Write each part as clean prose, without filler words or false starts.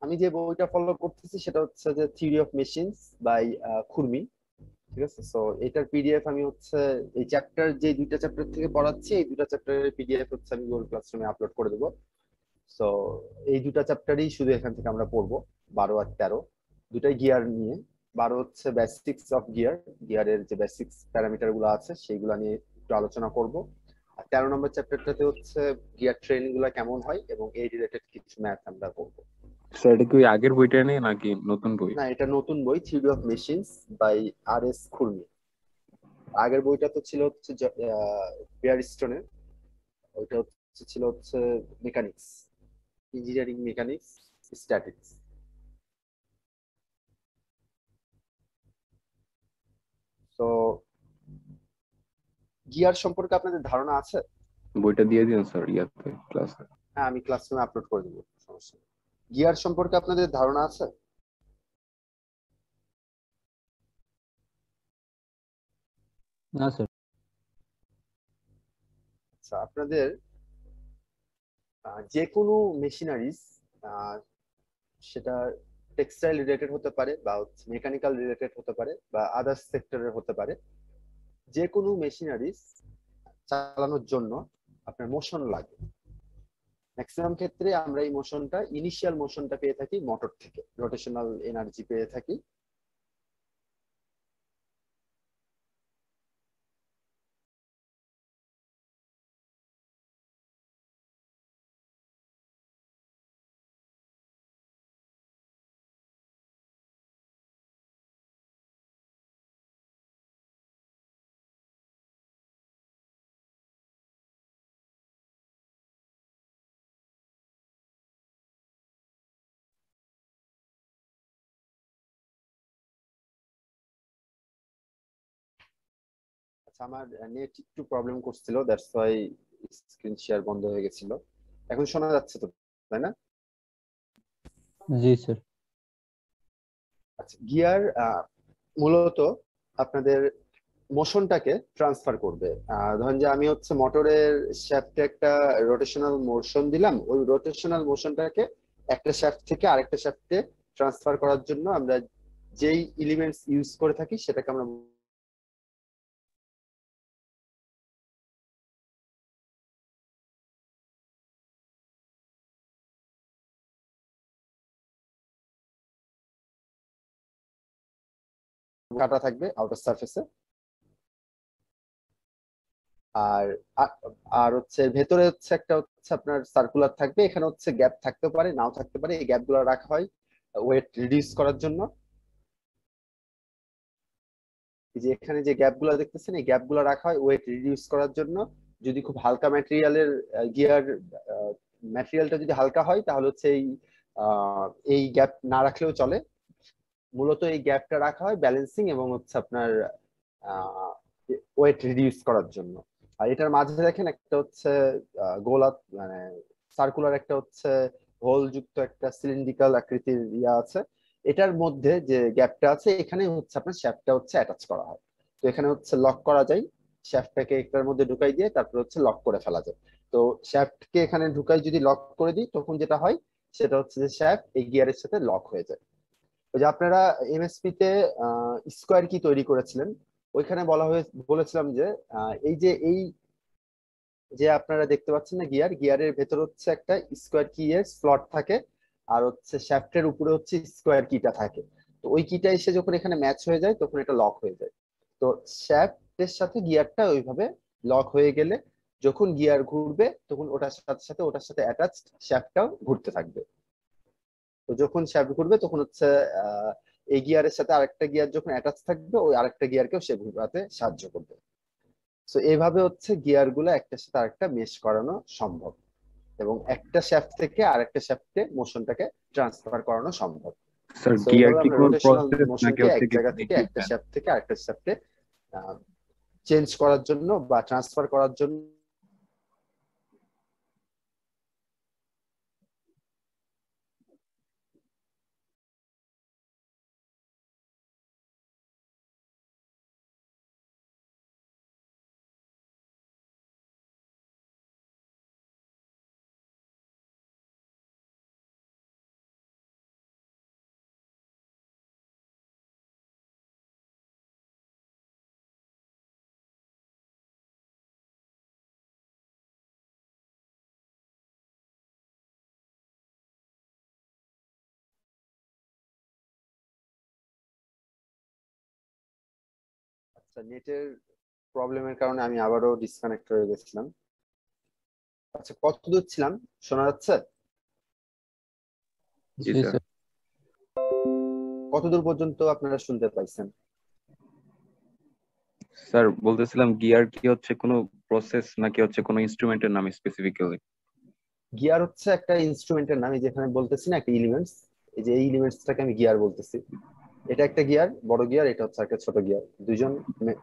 আমি যে বইটা ফলো করতেছি সেটা হচ্ছে যে theory of machines by Khurmi. ঠিক আছে, সো এটার পিডিএফ আমি হচ্ছে এই চ্যাপ্টার যে দুইটা চ্যাপ্টার থেকে পড়াচ্ছি, এই দুটা চ্যাপ্টারের পিডিএফ হচ্ছে আমি গুগল ক্লাসরুমে আপলোড করে দেবো। সো এই দুটা চ্যাপ্টারই শুধু এখান থেকে আমরা পড়বো, 12 আর 13, দুটাই গিয়ার নিয়ে। 12 হচ্ছে বেসিক্স অফ গিয়ার, গিয়ারের যে বেসিক্স প্যারামিটার গুলো আছে সেইগুলো নিয়ে একটু আলোচনা করব। আর 13 নম্বর চ্যাপ্টারটাতে হচ্ছে গিয়ার ট্রেনিং গুলো কেমন হয় এবং এই রিলেটেড কিছু ম্যাথ আমরা করবো। স্যার এটা কি ওই আগের বইটা নেই নাকি নতুন বই? না, এটা নতুন বই, theory of machines by R S Khurmi. আগের বইটা তো ছিল হচ্ছে বিয়ার স্টোনের, ওইটা হচ্ছে ছিল হচ্ছে মেকানিক্স, ইঞ্জিনিয়ারিং মেকানিক্স, স্ট্যাটিক্স। তো গিয়ার সম্পর্কে আপনাদের ধারণা আছে? বইটা দিয়ে দিন স্যার ইয়াতে ক্লাসে। হ্যাঁ, আমি ক্লাসরুমে আপলোড করে দেবো, সমস্যা নেই। গিয়ার সম্পর্কে আপনাদের ধারণা আছে? না স্যার। আচ্ছা, আপনাদের যে কোনো মেশিনারিজ, সেটা টেক্সটাইল রিলেটেড হতে পারে বা মেকানিক্যাল রিলেটেড হতে পারে বা আদার্স সেক্টরের হতে পারে, যে কোনো মেশিনারিজ চালানোর জন্য আপনার মোশন লাগে। ম্যাক্সিমাম ক্ষেত্রে আমরা এই মোশনটা, ইনিশিয়াল মোশনটা পেয়ে থাকি মোটর থেকে, রোটেশনাল এনার্জি পেয়ে থাকি। আচ্ছা, আমার নেট একটু প্রবলেম করছিল, দ্যাটস ওয়াই স্ক্রিন শেয়ার বন্ধ হয়ে গেছিল। এখন শোনা যাচ্ছে তো, তাই না? জি স্যার। আচ্ছা, গিয়ার মূলত আপনাদের মোশনটাকে ট্রান্সফার করবে। ধরেন যে আমি হচ্ছে মোটরের শ্যাফটে একটা রোটেশনাল মোশন দিলাম, ওই রোটেশনাল মোশনটাকে একটা শ্যাফট থেকে আরেকটা শ্যাফটে ট্রান্সফার করার জন্য আমরা যেই এলিমেন্টস ইউজ করে থাকি সেটাকে আমরা কাটা থাকবে আউটার সারফেসে। আর আর হচ্ছে ভেতরে হচ্ছে একটা হচ্ছে আপনার সার্কুলার থাকবে, এখানে হচ্ছে গ্যাপ থাকতে পারে নাও থাকতে পারে, এই গ্যাপ গুলো রাখা হয় ওয়েট রিডিউস করার জন্য। এই যে এখানে যে গ্যাপ গুলো দেখতেছেন, এই গ্যাপ গুলো রাখা হয় ওয়েট রিডিউস করার জন্য। যদি খুব হালকা ম্যাটেরিয়ালের গিয়ার, ম্যাটেরিয়ালটা যদি হালকা হয় তাহলে হচ্ছে আহ, এই গ্যাপ না রাখলেও চলে। মূলত এই গ্যাপটা রাখা হয় ব্যালেন্সিং এবং হচ্ছে আপনার ওয়েট রিডিউস করার জন্য। আর এটার মাঝে দেখেন একটা হচ্ছে গোলা, মানে সার্কুলার একটা হচ্ছে হোল যুক্ত একটা সিলিন্ড্রিক্যাল আকৃতির ইয়া আছে। এটার মধ্যে যে গ্যাপটা আছে এখানে হচ্ছে আপনার শ্যাফটটা হচ্ছে অ্যাটাচ করা হয়। তো এখানে হচ্ছে লক করা যায়, শ্যাফটটাকে এটার মধ্যে ঢুকাই দিয়ে তারপর হচ্ছে লক করে ফেলা যায়। তো শ্যাফটকে এখানে ঢুকাই যদি লক করে দিই তখন যেটা হয় সেটা হচ্ছে যে শ্যাফট এই গিয়ারের সাথে লক হয়ে যায়। ওই যে আপনারা এমএসপি তে স্কোয়ার কি তৈরি করেছিলেন, ওইখানে বলেছিলাম যে এই যে আপনারা দেখতে পাচ্ছেন না, গিয়ারের ভেতর হচ্ছে একটা স্কোয়ার কি এর স্লট থাকে, আর হচ্ছে শ্যাফটের উপরে হচ্ছে স্কোয়ার কিটা থাকে। তো ওই কিটা এসে যখন এখানে ম্যাচ হয়ে যায় তখন এটা লক হয়ে যায়। তো শ্যাফটের সাথে গিয়ারটা ওইভাবে লক হয়ে গেলে যখন গিয়ার ঘুরবে তখন ওটার সাথে অ্যাটাচড শ্যাফটটাও ঘুরতে থাকবে। তো যখন শ্যাফট ঘুরবে তখন হচ্ছে আহ এই গিয়ারের সাথে আরেকটা গিয়ার যখন অ্যাটাচ থাকবে ওই আরেকটা গিয়ারকেও সে ঘুরাতে সাহায্য করবে। তো এইভাবে হচ্ছে গিয়ার গুলো একটার সাথে আরেকটা মেশ করানো সম্ভব এবং একটা শ্যাফট থেকে আরেকটা শ্যাফটে মোশনটাকে ট্রান্সফার করানো সম্ভব। স্যার তো গিয়ার এইভাবে কি আমরা কোনো রোটেশনাল প্রসেস নাকি মোশনকে হচ্ছে এক কি জায়গা থেকে দেখি? একটা শ্যাফট থেকে আরেকটা শ্যাফটে চেঞ্জ করার জন্য বা ট্রান্সফার করার জন্য নেটের প্রবলেমের কারণে আমি আবারও ডিসকানেক্ট হয়ে গেছিলাম। আচ্ছা, কত দূর ছিলাম? শোনা যাচ্ছে? জি জি স্যার। স্যার। কত দূর পর্যন্ত আপনারা শুনতে পাইছেন? স্যার বলতেছিলাম গিয়ার কি হচ্ছে কোনো প্রসেস নাকি হচ্ছে কোনো ইনস্ট্রুমেন্টের নাম স্পেসিফিক্যালি? গিয়ার হচ্ছে একটা ইনস্ট্রুমেন্টের নাম, এই যেখানে বলতেছি না একটা এলিমেন্টস, এই যে এই এলিমেন্টসটাকে আমি গিয়ার বলতেছি। এটা একটা গিয়ার, বড় গিয়ার, এটা হচ্ছে একটা ছোট গিয়ার। দুইজন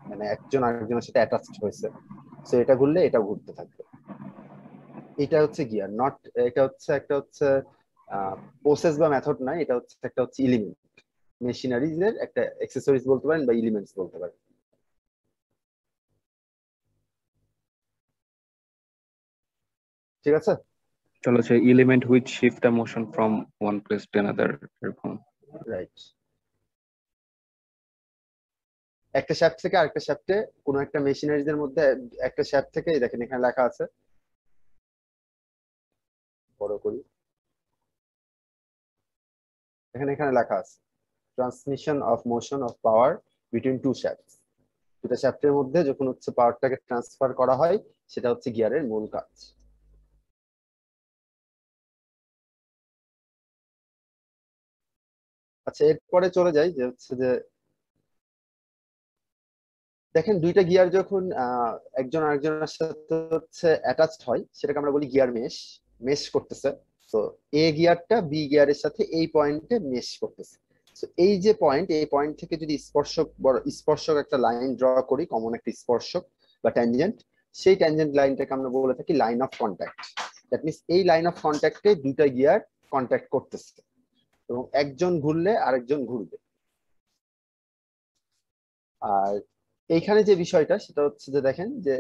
মানে একজন আরেকজনের সাথে অ্যাটাচড হয়েছে, তো এটা ঘুরলে এটা ঘুরতে থাকবে। এটা হচ্ছে গিয়ার, নট এটা হচ্ছে একটা হচ্ছে প্রসেস বা মেথড না, এটা হচ্ছে একটা হচ্ছে এলিমেন্ট, মেশিনারিজ এর একটা অ্যাক্সেসরিজ বলতে পারেন বা এলিমেন্টস বলতে পারেন। ঠিক আছে, চলো হচ্ছে element which shift a motion from one place to another, এরকম। রাইট। একটা শ্যাফট থেকে আরেকটা শ্যাফটে, কোনো একটা মেশিনারিজ এর মধ্যে একটা শ্যাফট থেকে, এই দেখেন এখানে লেখা আছে, বড় করি, এখানে এখানে লেখা আছে transmission of motion of power between two shafts. দুটা শ্যাফটের মধ্যে যখন হচ্ছে পাওয়ারটাকে ট্রান্সফার করা হয়, সেটা হচ্ছে গিয়ারের মূল কাজ। আচ্ছা, এরপরে চলে যাই যে হচ্ছে যে দেখেন দুইটা গিয়ার যখন একজন আরেকজনের সাথে হচ্ছে অ্যাটাচড হয়, সেটাকে আমরা বলি গিয়ার মেশ, মেশ করতেছে। তো এ গিয়ারটা বি গিয়ারের সাথে এই পয়েন্টে মেশ করতেছে। তো এই যে পয়েন্ট, এই পয়েন্ট থেকে যদি স্পর্শক বড় স্পর্শক একটা লাইন ড্র করি, কমন একটা স্পর্শক বা ট্যানজেন্ট, সেই ট্যানজেন্ট লাইনটাকে আমরা বলে থাকি line of contact. That means এই লাইন অফ কন্ট্যাক্টে দুইটা গিয়ার কন্ট্যাক্ট করতেছে এবং একজন ঘুরলে আরেকজন ঘুরবে। আর এইখানে যে বিষয়টা সেটা হচ্ছে যে দেখেন যে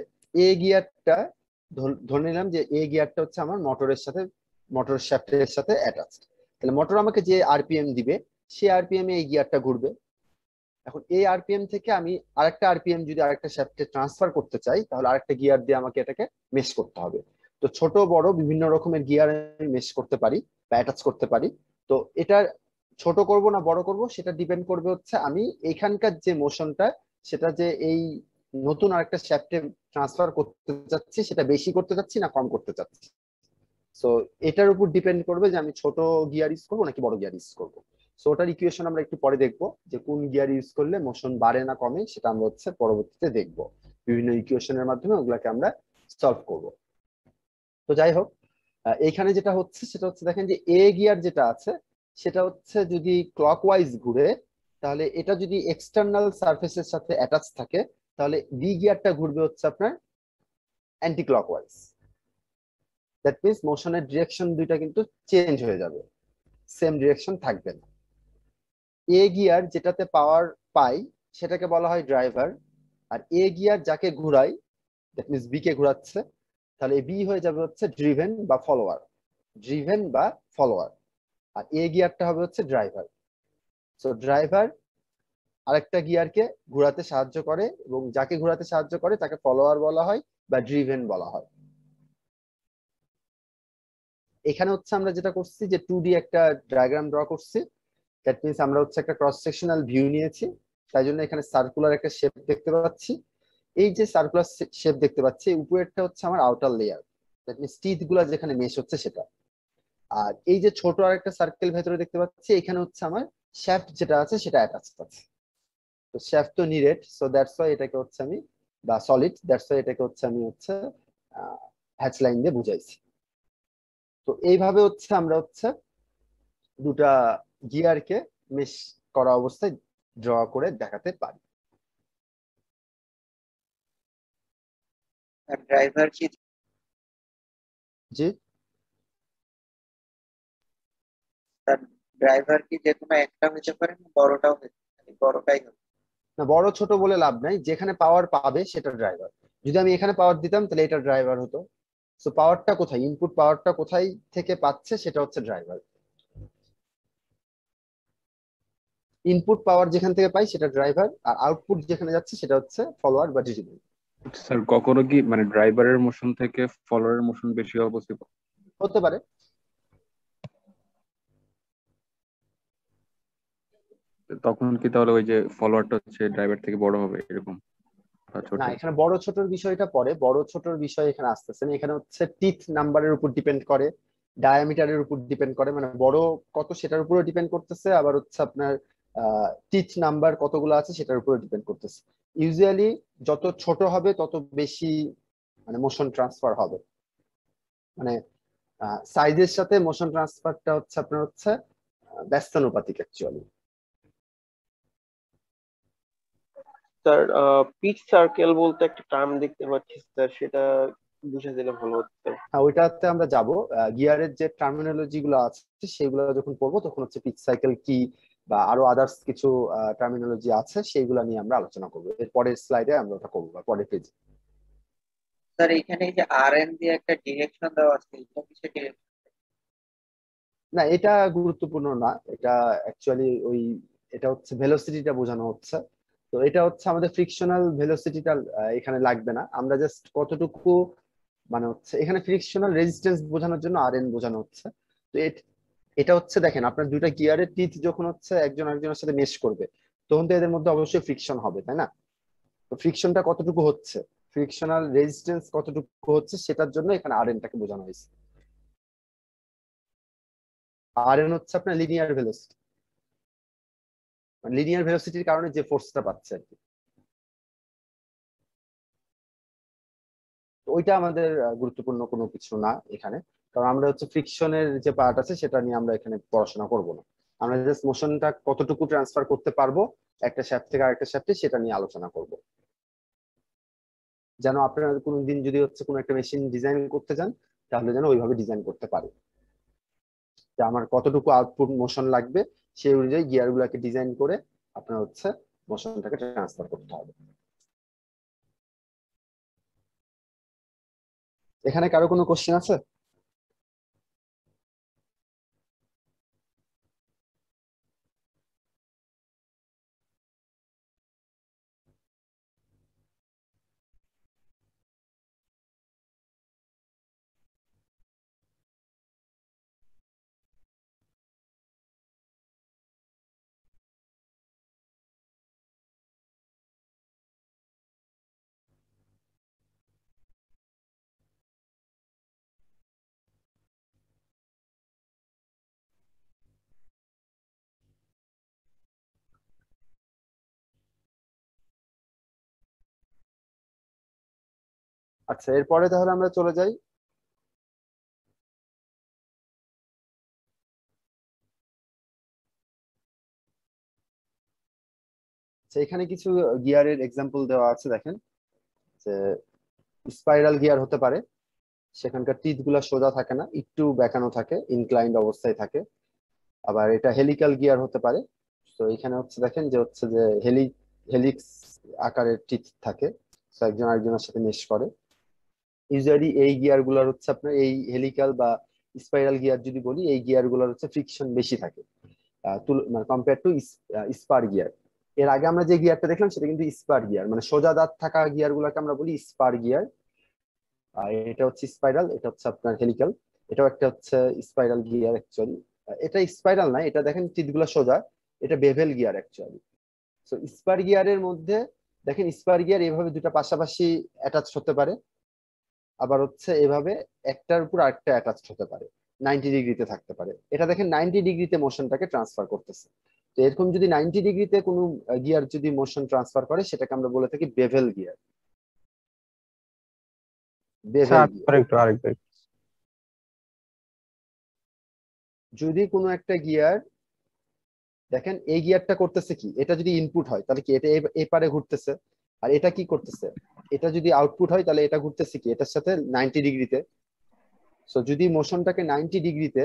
এ গিয়ারটা, ধরে নিলাম যে এ গিয়ারটা হচ্ছে আমার মোটরের সাথে, মোটর শ্যাফটের সাথে অ্যাটাচড। তাহলে মোটর আমাকে যে আরপিএম দিবে, সেই আরপিএম এ এই গিয়ারটা ঘুরবে। এখন এই আরপিএম থেকে আমি আরেকটা আরপিএম যদি আরেকটা শ্যাফটে ট্রান্সফার করতে চাই, তাহলে আরেকটা গিয়ার দিয়ে আমাকে এটাকে মেশ করতে হবে। তো ছোট বড় বিভিন্ন রকমের গিয়ার আমি মেশ করতে পারি বা অ্যাটাচ করতে পারি। তো এটা ছোট করব না বড় করব সেটা ডিপেন্ড করবে হচ্ছে আমি এইখানকার যে মোশনটা, সেটা যে এই নতুন আরেকটা শ্যাফটে ট্রান্সফার করতে চাচ্ছি, সেটা বেশি করতে চাচ্ছি না কম করতে চাচ্ছি। সো এটার উপর ডিপেন্ড করবে যে আমি ছোট গিয়ার ইউজ করবো নাকি বড় গিয়ার ইউজ করবো। সো ওটার ইকুয়েশন আমরা একটু পরে দেখবো, যে কোন গিয়ার ইউজ করলে মোশন বাড়ে না কমে, সেটা আমরা হচ্ছে পরবর্তীতে দেখবো। বিভিন্ন ইকুয়েশনের মাধ্যমে ওগুলাকে আমরা সলভ করব। তো যাই হোক, এইখানে যেটা হচ্ছে সেটা হচ্ছে দেখেন যে এ গিয়ার যেটা আছে, সেটা হচ্ছে যদি ক্লকওয়াইজ ঘুরে, তাহলে এটা যদি এক্সটার্নাল সারফেসের সাথে অ্যাটাচ থাকে, তাহলে বি গিয়ারটা ঘুরবে হচ্ছে আপনার অ্যান্টি ক্লকওয়াইজ। দ্যাট মিনস মোশনের ডিরেকশন দুইটা কিন্তু চেঞ্জ হয়ে যাবে, সেম ডিরেকশন থাকবে না। এ গিয়ার যেটাতে পাওয়ার পাই সেটাকে বলা হয় ড্রাইভার, আর এ গিয়ার যাকে ঘুরাই, দ্যাট মিনস বি কে ঘুরাচ্ছে, তাহলে বি হয়ে যাবে হচ্ছে ড্রিভেন বা ফলোয়ার, ড্রিভেন বা ফলোয়ার। আর এ গিয়ারটা হবে হচ্ছে ড্রাইভার। সো ড্রাইভার আরেকটা গিয়ারকে ঘোরাতে সাহায্য করে, এবং যাকে ঘোরাতে সাহায্য করে তাকে ফলোয়ার বলা হয় বা ড্রিভেন বলা হয়। এখানে হচ্ছে আমরা যেটা করছি যে 2D একটা ডায়াগ্রাম ড্র করছি। দ্যাট মিনস আমরা হচ্ছে একটা ক্রস সেকশনাল ভিউ নিয়েছি, তাই জন্য এখানে সার্কুলার একটা শেপ দেখতে পাচ্ছি। এই যে সার্কুলার শেপ দেখতে পাচ্ছি, উপরেরটা হচ্ছে আমার outer layer, that means teeth গুলা যেখানে মেশ হচ্ছে সেটা। আর এই যে ছোট আর একটা সার্কেল ভেতরে দেখতে পাচ্ছি, এখানে হচ্ছে আমার শ্যাফট যেটা আছে সেটা অ্যাটাচ আছে। তো শ্যাফট তো নিরেট, সো দ্যাটস ওয়াই এটাকে হচ্ছে আমি, বা সলিড, দ্যাটস ওয়াই এটাকে হচ্ছে আমি হচ্ছে হ্যাচ লাইন দিয়ে বুঝাইছি। তো এইভাবে হচ্ছে আমরা হচ্ছে দুটা গিয়ারকে মেশ করা অবস্থায় ড্র করে দেখাতে পারি। ড্রাইভার কি জি, ড্রাইভার কি যে কোনো একটা হতে পারে না বড়টাও হতে পারে? বড়টাই হবে। না বড় ছোট বলে লাভ নাই, যেখানে পাওয়ার পাবে সেটা ড্রাইভার। যদি আমি এখানে পাওয়ার দিতাম তাহলে এটা ড্রাইভার হতো। সো পাওয়ারটা কোথায়, ইনপুট পাওয়ারটা কোথায় থেকে পাচ্ছে সেটা হচ্ছে ড্রাইভার। ইনপুট পাওয়ার যেখান থেকে পাই সেটা ড্রাইভার, আর আউটপুট যেখানে যাচ্ছে সেটা হচ্ছে ফলোয়ার বা ডিজিটাল। স্যার কখনো কি মানে ড্রাইভারের মোশন থেকে ফলোয়ারের মোশন বেশি হওয়া পসিবল? হতে পারে। তখন কি তাহলে ওই যে ফলোয়ারটা হচ্ছে ড্রাইভার থেকে বড় হবে এরকম? ছোট? না, এখানে বড় ছোটর বিষয়টা পরে, বড় ছোটর বিষয় এখানে আসতেছে না। এখানে হচ্ছে টিথ নাম্বারের উপর ডিপেন্ড করে, ডায়ামিটারের উপর ডিপেন্ড করে, মানে বড় কত সেটার উপরও ডিপেন্ড করতেছে, আবার হচ্ছে আপনার টিথ নাম্বার কতগুলো আছে সেটার উপরে ডিপেন্ড করতেছে। ইউজুয়ালি যত ছোট হবে তত বেশি মানে মোশন ট্রান্সফার হবে, মানে সাইজের সাথে মোশন ট্রান্সফারটা হচ্ছে আপনার হচ্ছে ব্যস্তানুপাতিক অ্যাকচুয়ালি। স্যার পিচ সার্কেল বলতে একটা টার্ম দেখতে পাচ্ছি স্যার, সেটা বুঝে দিলে ভালো হতো স্যার। হ্যাঁ, ওইটাতে আমরা যাব। গিয়ারের যে টার্মিনোলজি গুলো আছে সেগুলো যখন পড়বো তখন হচ্ছে পিচ সাইকেল কি বা আরো আদার্স কিছু টার্মিনোলজি আছে সেইগুলো নিয়ে আমরা আলোচনা করবো এর পরের স্লাইডে, আমরা ওটা করবো বা পরের পেজে। স্যার এখানে এই যে আর দিয়ে একটা ডিরেকশন দেওয়া আছে, এটা কিসের ডিরেকশন? না, এটা গুরুত্বপূর্ণ না, এটা অ্যাকচুয়ালি ওই এটা হচ্ছে ভেলোসিটিটা বোঝানো হচ্ছে। তো এটা হচ্ছে আমাদের ফ্রিকশনাল ভেলোসিটিটা এখানে লাগবে না, আমরা জাস্ট কতটুকু মানে হচ্ছে এখানে ফ্রিকশনাল রেজিস্ট্যান্স বোঝানোর জন্য আর বোঝানো হচ্ছে। তো এটা হচ্ছে দেখেন আপনার দুইটা গিয়ারের টিথ যখন হচ্ছে একজন আরেকজনের সাথে মেশ করবে তখন তো এদের মধ্যে অবশ্যই ফ্রিকশন হবে, তাই না? তো ফ্রিকশনটা কতটুকু হচ্ছে, ফ্রিকশনাল রেজিস্ট্যান্স কতটুকু হচ্ছে সেটার জন্য এখানে টাকে বোঝানো হয়েছে। হচ্ছে আপনার লিনিয়ার ভেলোসিটি, লিনিয়ার ভেলোসিটির কারণে যে ফোর্সটা পাচ্ছে আর কি। তো ওইটা আমাদের গুরুত্বপূর্ণ কোনো কিছু না এখানে, কারণ আমরা হচ্ছে ফ্রিকশনের যে পার্ট আছে সেটা নিয়ে আমরা এখানে পড়াশোনা করব না। আমরা জাস্ট মোশনটা কতটুকু ট্রান্সফার করতে পারবো একটা শ্যাফট থেকে আরেকটা শ্যাফটে সেটা নিয়ে আলোচনা করব। যেন আপনারা কোনোদিন যদি হচ্ছে কোনো একটা মেশিন ডিজাইন করতে যান তাহলে যেন ওইভাবে ডিজাইন করতে পারে, যে আমার কতটুকু আউটপুট মোশন লাগবে সেই অনুযায়ী গিয়ার গুলাকে ডিজাইন করে আপনার হচ্ছে মোশনটাকে ট্রান্সফার করতে হবে। এখানে কারো কোনো কোশ্চেন আছে? আচ্ছা, এরপরে তাহলে আমরা চলে যাই এখানে কিছু গিয়ারের এক্সাম্পল দেওয়া আছে। দেখেন যে স্পাইরাল গিয়ার হতে পারে, সেখানকার টিথ গুলা সোজা থাকে না, একটু বেঁকানো থাকে, ইনক্লাইন্ড অবস্থায় থাকে। আবার এটা হেলিক্যাল গিয়ার হতে পারে। তো এখানে হচ্ছে দেখেন যে হচ্ছে যে হেলিক্স আকারের টিথ থাকে, তো একজন আরেকজনের সাথে মেশ করে। ইউজুয়ালি এই গিয়ার গুলার হচ্ছে আপনার এই হেলিক্যাল বা স্পাইরাল গিয়ার যদি বলি, এই গিয়ার গুলার হচ্ছে ফ্রিকশন বেশি থাকে মানে কম্পেয়ার টু স্পার গিয়ার। এর আগে আমরা যে গিয়ারটা দেখলাম সেটা কিন্তু স্পার গিয়ার, মানে সোজা দাঁত থাকা গিয়ার গুলাকে আমরা বলি স্পার গিয়ার। আর এটা হচ্ছে স্পাইরাল, এটা হচ্ছে আপনার হেলিক্যাল। এটাও একটা হচ্ছে স্পাইরাল গিয়ার অ্যাকচুয়ালি। এটা স্পাইরাল না, এটা দেখেন টিথ গুলা সোজা, এটা বেভেল গিয়ার অ্যাকচুয়ালি। তো স্পার গিয়ারের মধ্যে দেখেন স্পার গিয়ার এভাবে দুটা পাশাপাশি অ্যাটাচ হতে পারে, আবার হচ্ছে এভাবে একটার উপর আরেকটা অ্যাটাচ হতে পারে, 90 ডিগ্রিতে থাকতে পারে। এটা দেখেন 90 ডিগ্রিতে মোশনটাকে ট্রান্সফার করতেছে। তো এরকম যদি 90 ডিগ্রিতে কোনো গিয়ার যদি মোশন ট্রান্সফার করে সেটাকে আমরা বলে থাকি বেভেল গিয়ার। বেভেল গিয়ার আরেকবার যদি কোনো একটা গিয়ার দেখেন এই গিয়ারটা করতেছে কি, এটা যদি ইনপুট হয় তাহলে কি এটা এপারে ঘুরতেছে, আর এটা কি করতেছে, এটা যদি আউটপুট হয় তাহলে এটা ঘুরতেছে কি এটার সাথে 90 ডিগ্রিতে। সো যদি মোশনটাকে 90 ডিগ্রিতে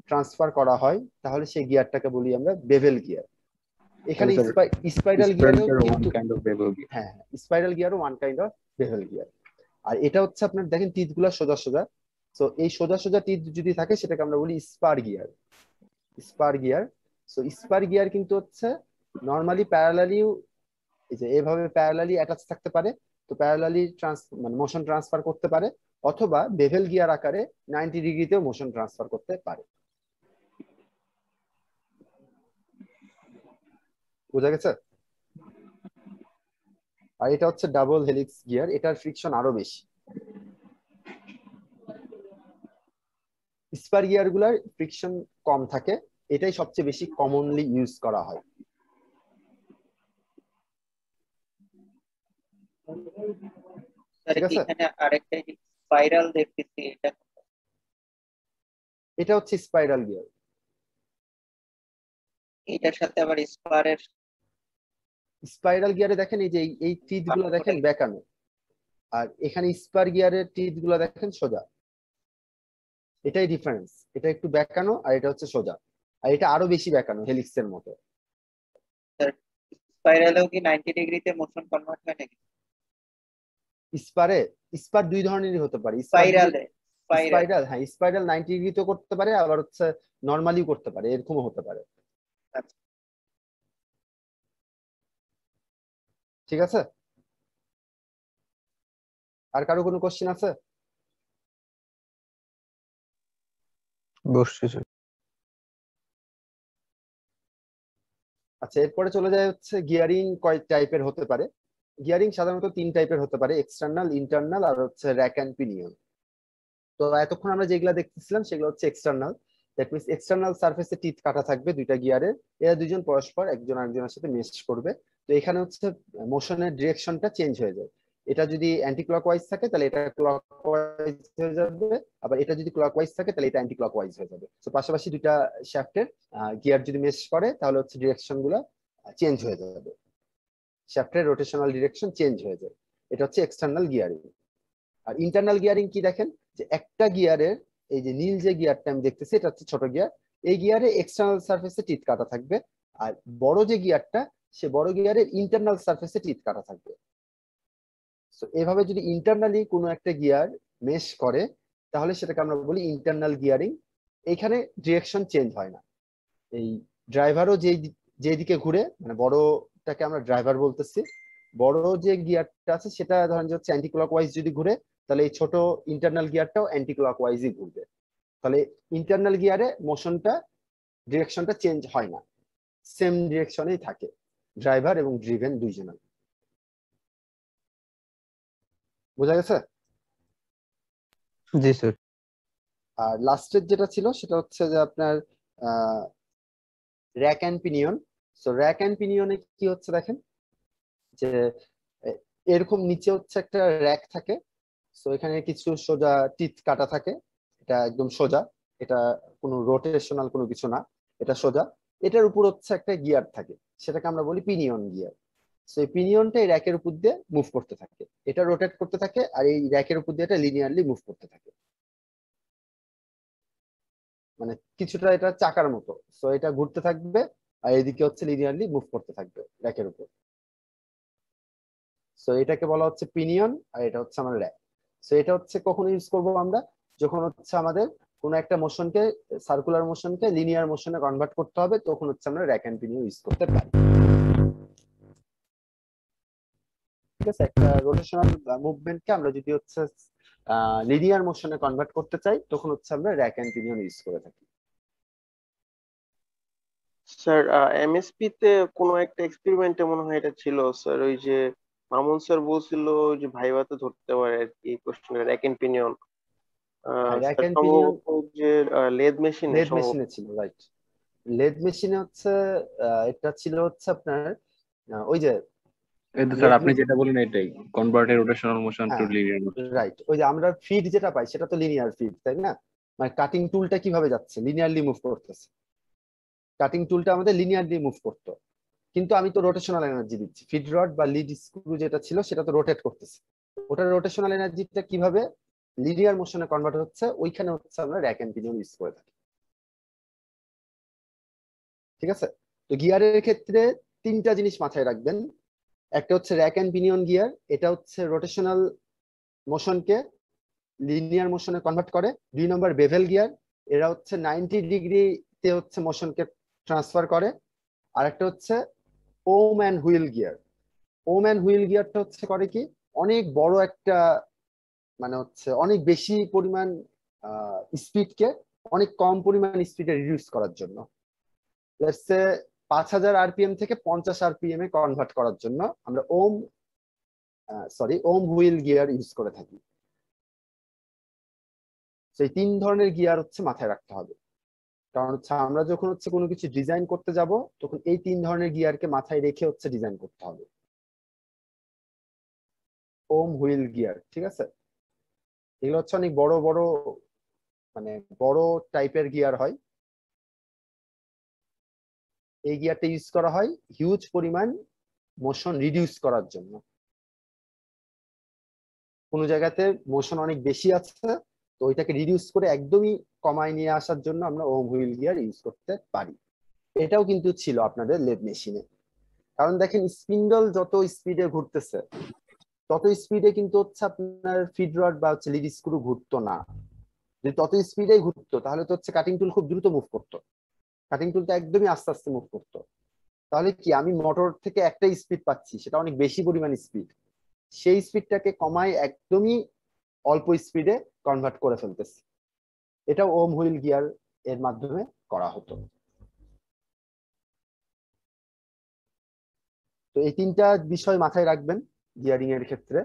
ট্রান্সফার করা হয় তাহলে সেই গিয়ারটাকে বলি আমরা বেভেল গিয়ার। এখানে স্পাইরাল গিয়ারেও ওয়ান কিন্তু কাইন্ড অফ বেবল গিয়ার। হ্যাঁ, স্পাইরাল গিয়ারও one kind of bevel gear. আর এটা হচ্ছে আপনার দেখেন টিথ গুলা সোজা সোজা, তো এই সোজা সোজা টিথ যদি থাকে সেটাকে আমরা বলি spare gear. Spare gear. So spare gear কিন্তু হচ্ছে নর্মালি প্যারালালি, এই যে এভাবে প্যারালালি অ্যাটাচ থাকতে পারে, তো প্যারালালি মানে মোশন ট্রান্সফার করতে পারে, অথবা বেভেল গিয়ার আকারে 90 ডিগ্রিতেও মোশন ট্রান্সফার করতে পারে। বোঝা গেছে? আর এটা হচ্ছে ডাবল হেলিক্স গিয়ার, এটার ফ্রিকশন আরো বেশি। স্পার গিয়ার গুলার ফ্রিকশন কম থাকে, এটাই সবচেয়ে বেশি কমনলি ইউজ করা হয়। স্যার ঠিক আছে, এখানে আরেকটা স্পাইরাল দেখতেছি, এটা হচ্ছে স্পাইরাল গিয়ার। এটার সাথে আবার স্পারের স্পাইরাল গিয়ারে দেখেন এই যে এই টিথ গুলো দেখেন বেঁকানো, আর এখানে স্পার গিয়ারের টিথ গুলো দেখেন সোজা, এটাই ডিফারেন্স। এটা একটু বেঁকানো আর এটা হচ্ছে সোজা, আর এটা আরো বেশি বেঁকানো হেলিক্সের মতো। স্পাইরালেও কি 90 ডিগ্রিতে মোশন কনভার্ট হয় নাকি? স্পারে স্পার দুই ধরনেরই হতে পারে। স্পাইরালে স্পাইরাল, হ্যাঁ স্পাইরাল 90 ডিগ্রিতেও করতে পারে, আবার হচ্ছে নর্মালিও করতে পারে, এরকমও হতে পারে। আচ্ছা। ঠিক আছে, আর কারো কোনো কোশ্চেন আছে? বসছি স্যার। আচ্ছা, এরপরে চলে যায় হচ্ছে গিয়ারিং কয় টাইপের হতে পারে। গিয়ারিং সাধারণত 3 টাইপের হতে পারে, এক্সটার্নাল, ইন্টারনাল আর হচ্ছে র্যাক অ্যান্ড পিনিয়ন। তো এতক্ষণ আমরা যেগুলা দেখতেছিলাম সেগুলো হচ্ছে এক্সটার্নাল। দ্যাট মিনস এক্সটার্নাল সারফেসে টিথ কাটা থাকবে দুইটা গিয়ারের, এরা দুইজন পরস্পর একজন আরেকজনের সাথে মেশ করবে। তো এখানে হচ্ছে মোশনের ডিরেকশনটা চেঞ্জ হয়ে যায়। এটা যদি অ্যান্টি ক্লকওয়াইজ থাকে তাহলে এটা ক্লকওয়াইজ হয়ে যাবে, আবার এটা যদি ক্লকওয়াইজ থাকে তাহলে এটা অ্যান্টি ক্লকওয়াইজ হয়ে যাবে। তো পাশাপাশি দুইটা শ্যাফটের গিয়ার যদি মেশ করে তাহলে হচ্ছে ডিরেকশন গুলা চেঞ্জ হয়ে যাবে, শ্যাফটের রোটেশনাল ডিরেকশন চেঞ্জ হয়ে যায়। এটা হচ্ছে এক্সটার্নাল গিয়ারিং। আর ইন্টারনাল গিয়ারিং কি দেখেন, যে একটা গিয়ারের এই যে নীল যে গিয়ারটা আমি দেখতেছি এটা হচ্ছে ছোট গিয়ার, এই গিয়ারে এক্সটার্নাল সারফেসে টিথ কাটা থাকবে, আর বড় যে গিয়ারটা সে বড় গিয়ারের ইন্টারনাল সারফেসে টিথ কাটা থাকবে। তো এভাবে যদি ইন্টারনালি কোনো একটা গিয়ার মেশ করে তাহলে সেটাকে আমরা বলি ইন্টারনাল গিয়ারিং। এইখানে ডিরেকশন চেঞ্জ হয় না, এই ড্রাইভারও যেদিকে ঘুরে, মানে বড়টাকে আমরা ড্রাইভার বলতেছি, বড় যে গিয়ারটা আছে সেটা ধরেন যে হচ্ছে অ্যান্টি ক্লকওয়াইজ যদি ঘুরে তাহলে এই ছোট ইন্টারনাল গিয়ারটাও অ্যান্টি ক্লকওয়াইজই ঘুরবে। তাহলে ইন্টারনাল গিয়ারে মোশনটা ডিরেকশনটা চেঞ্জ হয় না, সেম ডিরেকশনেই থাকে ড্রাইভার এবং ড্রিভেন দুইজনের। বোঝা গেছে? জি স্যার। আর লাস্টের যেটা ছিল সেটা হচ্ছে যে আপনার rack and pinion. So rack and পিনিয়নে কি হচ্ছে দেখেন, যে এরকম নিচে হচ্ছে একটা র্যাক থাকে, সো এখানে কিছু সোজা টিথ কাটা থাকে, এটা একদম সোজা, এটা কোনো রোটেশনাল কোনো কিছু না, এটা সোজা। এটার উপর হচ্ছে একটা গিয়ার থাকে, সেটাকে আমরা বলি পিনিয়ন গিয়ার। সো এই পিনিয়নটা এই র্যাকের উপর দিয়ে মুভ করতে থাকে, এটা রোটেট করতে থাকে, আর এই র্যাকের উপর দিয়ে এটা লিনিয়ারলি মুভ করতে থাকে, মানে কিছুটা এটা চাকার মতো। সো এটা ঘুরতে থাকবে আর এদিকে হচ্ছে লিনিয়ারলি মুভ করতে থাকবে র্যাকের উপর। সো এটাকে বলা হচ্ছে পিনিয়ন, আর এটা হচ্ছে আমার র্যাক। সো এটা হচ্ছে কখন ইউজ করব আমরা, যখন হচ্ছে আমাদের কোনো একটা মোশনকে, সার্কুলার মোশনকে লিনিয়ার মোশনে কনভার্ট করতে হবে, তখন হচ্ছে আমরা র্যাক এন্ড পিনিয়ন ইউজ করতে পারি। ঠিক আছে, একটা রোটেশনাল মুভমেন্টকে আমরা যদি হচ্ছে লিনিয়ার মোশনে কনভার্ট করতে চাই তখন হচ্ছে আমরা র্যাক এন্ড পিনিয়ন ইউজ করে থাকি। স্যার এমএসপি তে কোনো একটা এক্সপেরিমেন্টে মনে হয় এটা ছিল স্যার, ওই যে মামুন স্যার বলছিল যে ভাইভাতে ধরতে পারে আর কি কোশ্চেনের rack and pinion. Rack sir and pinion সম্ভবত যে লেদ মেশিনে লেদ সম্ভবত। মেশিনে ছিল, রাইট। লেদ মেশিনে হচ্ছে এটা ছিল হচ্ছে আপনার ওই যে স্যার লেদ, আপনি যেটা বলেন এটাই, কনভার্টেড রোটেশনাল মোশন টু হ্যাঁ লিনিয়ার মোশন। রাইট, ওই যে আমরা ফিড যেটা পাই সেটা তো লিনিয়ার ফিড, তাই না? মানে কাটিং টুলটা কিভাবে যাচ্ছে, লিনিয়ারলি মুভ করতেছে, কাটিং টুলটা আমাদের লিনিয়ারলি মুভ করতো, কিন্তু আমি তো রোটেশনাল এনার্জি দিচ্ছি। ফিড রড বা লিড স্ক্রু যেটা ছিল সেটা তো রোটেট করতেছে, ওটার রোটেশনাল এনার্জিটা কিভাবে লিনিয়ার মোশনে কনভার্ট হচ্ছে, ওইখানে হচ্ছে আমরা র্যাক এন্ড পিনিয়ন ইউজ করে থাকি। ঠিক আছে, তো গিয়ারের ক্ষেত্রে 3টা জিনিস মাথায় রাখবেন। একটা হচ্ছে র্যাক এন্ড পিনিয়ন গিয়ার, এটা হচ্ছে রোটেশনাল মোশনকে লিনিয়ার মোশনে কনভার্ট করে। 2 নম্বর বেভেল গিয়ার, এরা হচ্ছে 90 ডিগ্রিতে হচ্ছে মোশনকে ট্রান্সফার করে। আর একটা হচ্ছে worm and wheel gear. Worm and wheel গিয়ারটা হচ্ছে করে কি, অনেক বড় একটা, মানে হচ্ছে অনেক বেশি পরিমাণ স্পিডকে অনেক কম পরিমাণ স্পিডে রিডিউস করার জন্য, লেটস সে 5000 আরপিএম থেকে 50 আরপিএম এ কনভার্ট করার জন্য আমরা Om Om wheel gear use করে থাকি। সেই 3 ধরনের গিয়ার হচ্ছে মাথায় রাখতে হবে, কারণ হচ্ছে আমরা যখন হচ্ছে কোনো কিছু ডিজাইন করতে যাব তখন এই 3 ধরনের গিয়ারকে মাথায় রেখে হচ্ছে ডিজাইন করতে হবে। ওম হুইল গিয়ার, ঠিক আছে? এগুলো হচ্ছে অনেক বড় বড়, মানে বড় টাইপের গিয়ার হয়। এই গিয়ারটা ইউজ করা হয় হিউজ পরিমাণ মোশন রিডিউস করার জন্য। কোনো জায়গাতে মোশন অনেক বেশি আছে, তো ওইটাকে রিডিউস করে একদমই কমায় নিয়ে আসার জন্য আমরা ওম হুইল গিয়ার ইউজ করতে পারি। এটাও কিন্তু ছিল আপনাদের লেদ মেশিনে, কারণ দেখেন স্পিন্ডল যত স্পিডে ঘুরতেছে তত স্পিডে কিন্তু হচ্ছে আপনার ফিড রড বা হচ্ছে লিড স্ক্রু ঘুরতো না। যদি তত স্পিডে ঘুরতো তাহলে তো হচ্ছে কাটিং টুল খুব দ্রুত মুভ করতো, কাটিং টুলটা একদমই আস্তে আস্তে মুভ করতো। তাহলে কি আমি মোটর থেকে একটা স্পিড পাচ্ছি, সেটা অনেক বেশি পরিমাণ স্পিড, সেই স্পিডটাকে কমায় একদমই অল্প স্পিডে কনভার্ট করে ফেলতেছি। এটা ওম হুইল গিয়ার এর মাধ্যমে করা হতো। তো এই 3টা বিষয় মাথায় রাখবেন গিয়ারিং এর ক্ষেত্রে।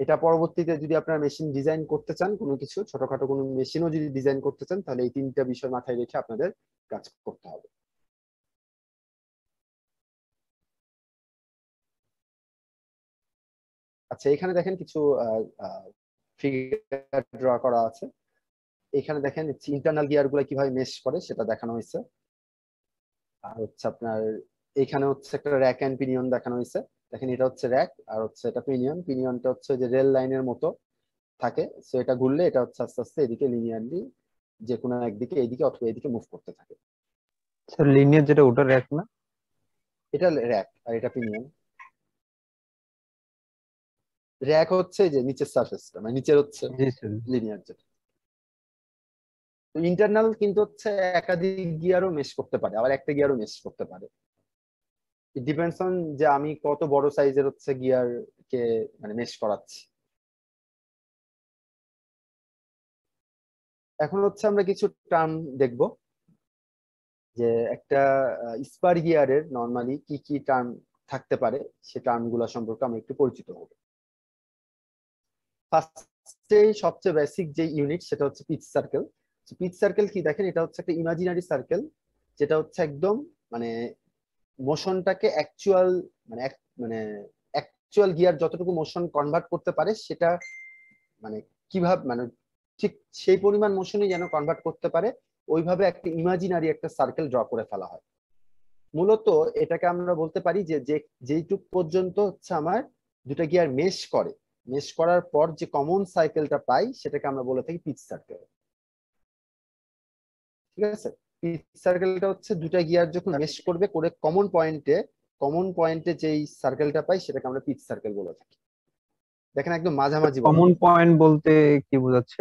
এটা পরবর্তীতে যদি আপনারা মেশিন ডিজাইন করতে চান, কোনো কিছু ছোটখাটো কোনো মেশিনও যদি ডিজাইন করতে চান, তাহলে এই 3টা বিষয় মাথায় রেখে আপনাদের কাজ করতে হবে। আচ্ছা, এখানে দেখেন কিছু ফিগার ড্র করা আছে। এখানে দেখেন ইন্টারনাল গিয়ার গুলো কিভাবে মেশ করে সেটা দেখানো হয়েছে। আর হচ্ছে আপনার এখানে হচ্ছে একটা র্যাক এন্ড পিনিয়ন দেখানো হয়েছে। দেখেন এটা হচ্ছে র্যাক আর হচ্ছে এটা পিনিয়ন। পিনিয়নটা হচ্ছে যে রেল লাইনের মতো থাকে, সো এটা ঘুরলে এটা হচ্ছে আস্তে আস্তে এদিকে লিনিয়ারলি যে কোনো একদিকে এইদিকে অথবা এদিকে মুভ করতে থাকে। স্যার লিনিয়ার যেটা ওটা র্যাক না? এটা র্যাক আর এটা পিনিয়ন। র্যাক হচ্ছে যে নিচের সারফেসটা, মানে নিচের হচ্ছে জি স্যার। লিনিয়ার যেটা। ইন্টারনাল কিন্তু হচ্ছে একাধিক গিয়ারও মেশ করতে পারে, আবার একটা গিয়ারও মেশ করতে পারে। ইট ডিপেন্ডস অন যে আমি কত বড় সাইজের হচ্ছে গিয়ার কে মানে মেশ করাচ্ছি। এখন হচ্ছে আমরা কিছু টার্ম দেখব, যে একটা স্পার গিয়ারের নরমালি কি কি টার্ম থাকতে পারে, সে টার্ম গুলা সম্পর্কে আমরা একটু পরিচিত হব। ফার্স্টে সবচেয়ে বেসিক যে ইউনিট সেটা হচ্ছে পিচ সার্কেল। পিচ সার্কেল কি দেখেন, এটা হচ্ছে একটা ইমাজিনারি সার্কেল, যেটা হচ্ছে একদম মানে মোশনটাকে অ্যাকচুয়াল মানে মানে অ্যাকচুয়াল গিয়ার যতটুকু মোশন কনভার্ট করতে পারে সেটা মানে কিভাবে মানে ঠিক সেই পরিমাণ মোশনই যেন কনভার্ট করতে পারে, ওইভাবে একটা ইমাজিনারি একটা সার্কেল ড্র করে ফেলা হয়। মূলত এটাকে আমরা বলতে পারি যে যেইটুক পর্যন্ত হচ্ছে আমার দুটো গিয়ার মেশ করে, মেশ করার পর যে কমন সাইকেলটা পাই সেটাকে আমরা বলে থাকি পিচ সার্কেল। ঠিক আছে? পিচ সার্কেলটা হচ্ছে দুটা গিয়ার যখন মেশ করবে করে কমন পয়েন্টে যেই সার্কেলটা পাই সেটাকে আমরা পিচ সার্কেল বলে থাকি। দেখেন একদম মাঝামাঝি বলা কমন হয়। পয়েন্ট বলতে কি বোঝাচ্ছে?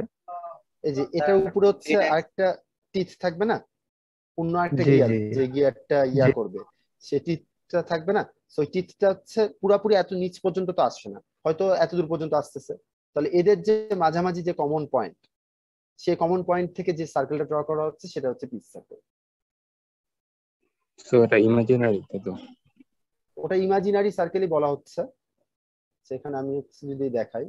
এই যে এটার উপরে হচ্ছে আরেকটা টিথ থাকবে না, অন্য আরেকটা জি গিয়ার জি যে গিয়ারটা ইয়া জি। করবে, সে টিথটা থাকবে না। সো টিথটা হচ্ছে পুরাপুরি এত নিচ পর্যন্ত তো আসছে না, হয়তো এত দূর পর্যন্ত আসতেছে। তাহলে এদের যে মাঝামাঝি যে কমন পয়েন্ট, সেই কমন পয়েন্ট থেকে যে সার্কেলটা ড্র করা হচ্ছে সেটা হচ্ছে পিচ সার্কেল। সো এটা ইমাজিনারি, তাই তো? ওটা ইমাজিনারি সার্কেলই বলা হচ্ছে। সেখানে আমি হচ্ছে যদি দেখাই,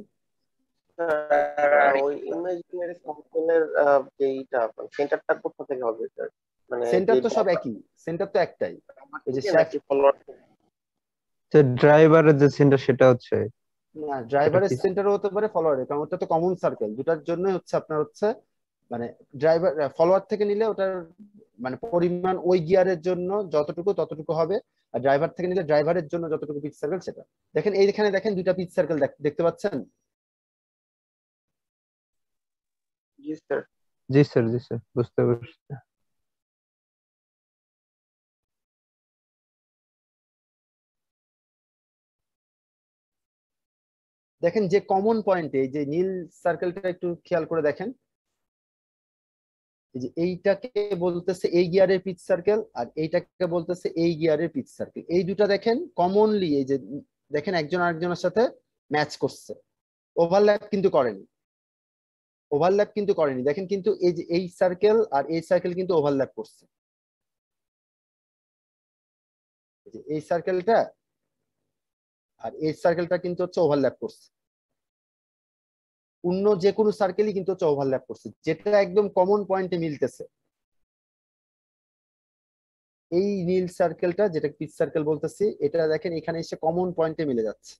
ওই ইমাজিনারি সার্কেলের যেইটা সেন্টারটা কোথা থেকে হবে স্যার? মানে সেন্টার যে তো সব একই, সেন্টার তো একটাই। ওই যে নাকি শ্যাফট, ফলোয়ার? ড্রাইভারের যে সেন্টার সেটা হচ্ছে না সেটা ড্রাইভারের কি? সেন্টারও হতে পারে ফলোয়ারের, কারণ ওটা তো কমন সার্কেল, দুটার জন্য হচ্ছে আপনার হচ্ছে মানে ড্রাইভার ফলোয়ার থেকে নিলে ওটার মানে পরিমাণ ওই গিয়ারের জন্য যতটুকু ততটুকু হবে, আর ড্রাইভার থেকে নিলে ড্রাইভারের জন্য যতটুকু পিচ সার্কেল সেটা। দেখেন এইখানে দেখেন দুটা পিচ সার্কেল দেখতে পাচ্ছেন। জি স্যার। জি স্যার, জি স্যার, বুঝতে পারছি। দেখেন যে কমন পয়েন্টে এই যে নীল সার্কেলটা একটু খেয়াল করে দেখেন, এই যে এইটাকে বলতেছে এই গিয়ারের পিচ সার্কেল আর এইটাকে বলতেছে এই গিয়ারের পিচ সার্কেল। এই দুটা দেখেন কমনলি এই যে দেখেন একজন আরেকজনের সাথে ম্যাচ করছে, ওভারল্যাপ কিন্তু করেনি, ওভারল্যাপ কিন্তু করেনি দেখেন, কিন্তু এই যে এই সার্কেল আর এই সার্কেল কিন্তু ওভারল্যাপ করছে। এই সার্কেলটা আর এই সার্কেলটা কিন্তু হচ্ছে ওভারল্যাপ করছে, অন্য যে কোনো সার্কেলই কিন্তু হচ্ছে ওভারল্যাপ করছে, যেটা একদম কমন পয়েন্টে মিলতেছে। এই নীল সার্কেলটা যেটা পিচ সার্কেল বলতেছি, এটা দেখেন এখানে এসে কমন পয়েন্টে মিলে যাচ্ছে,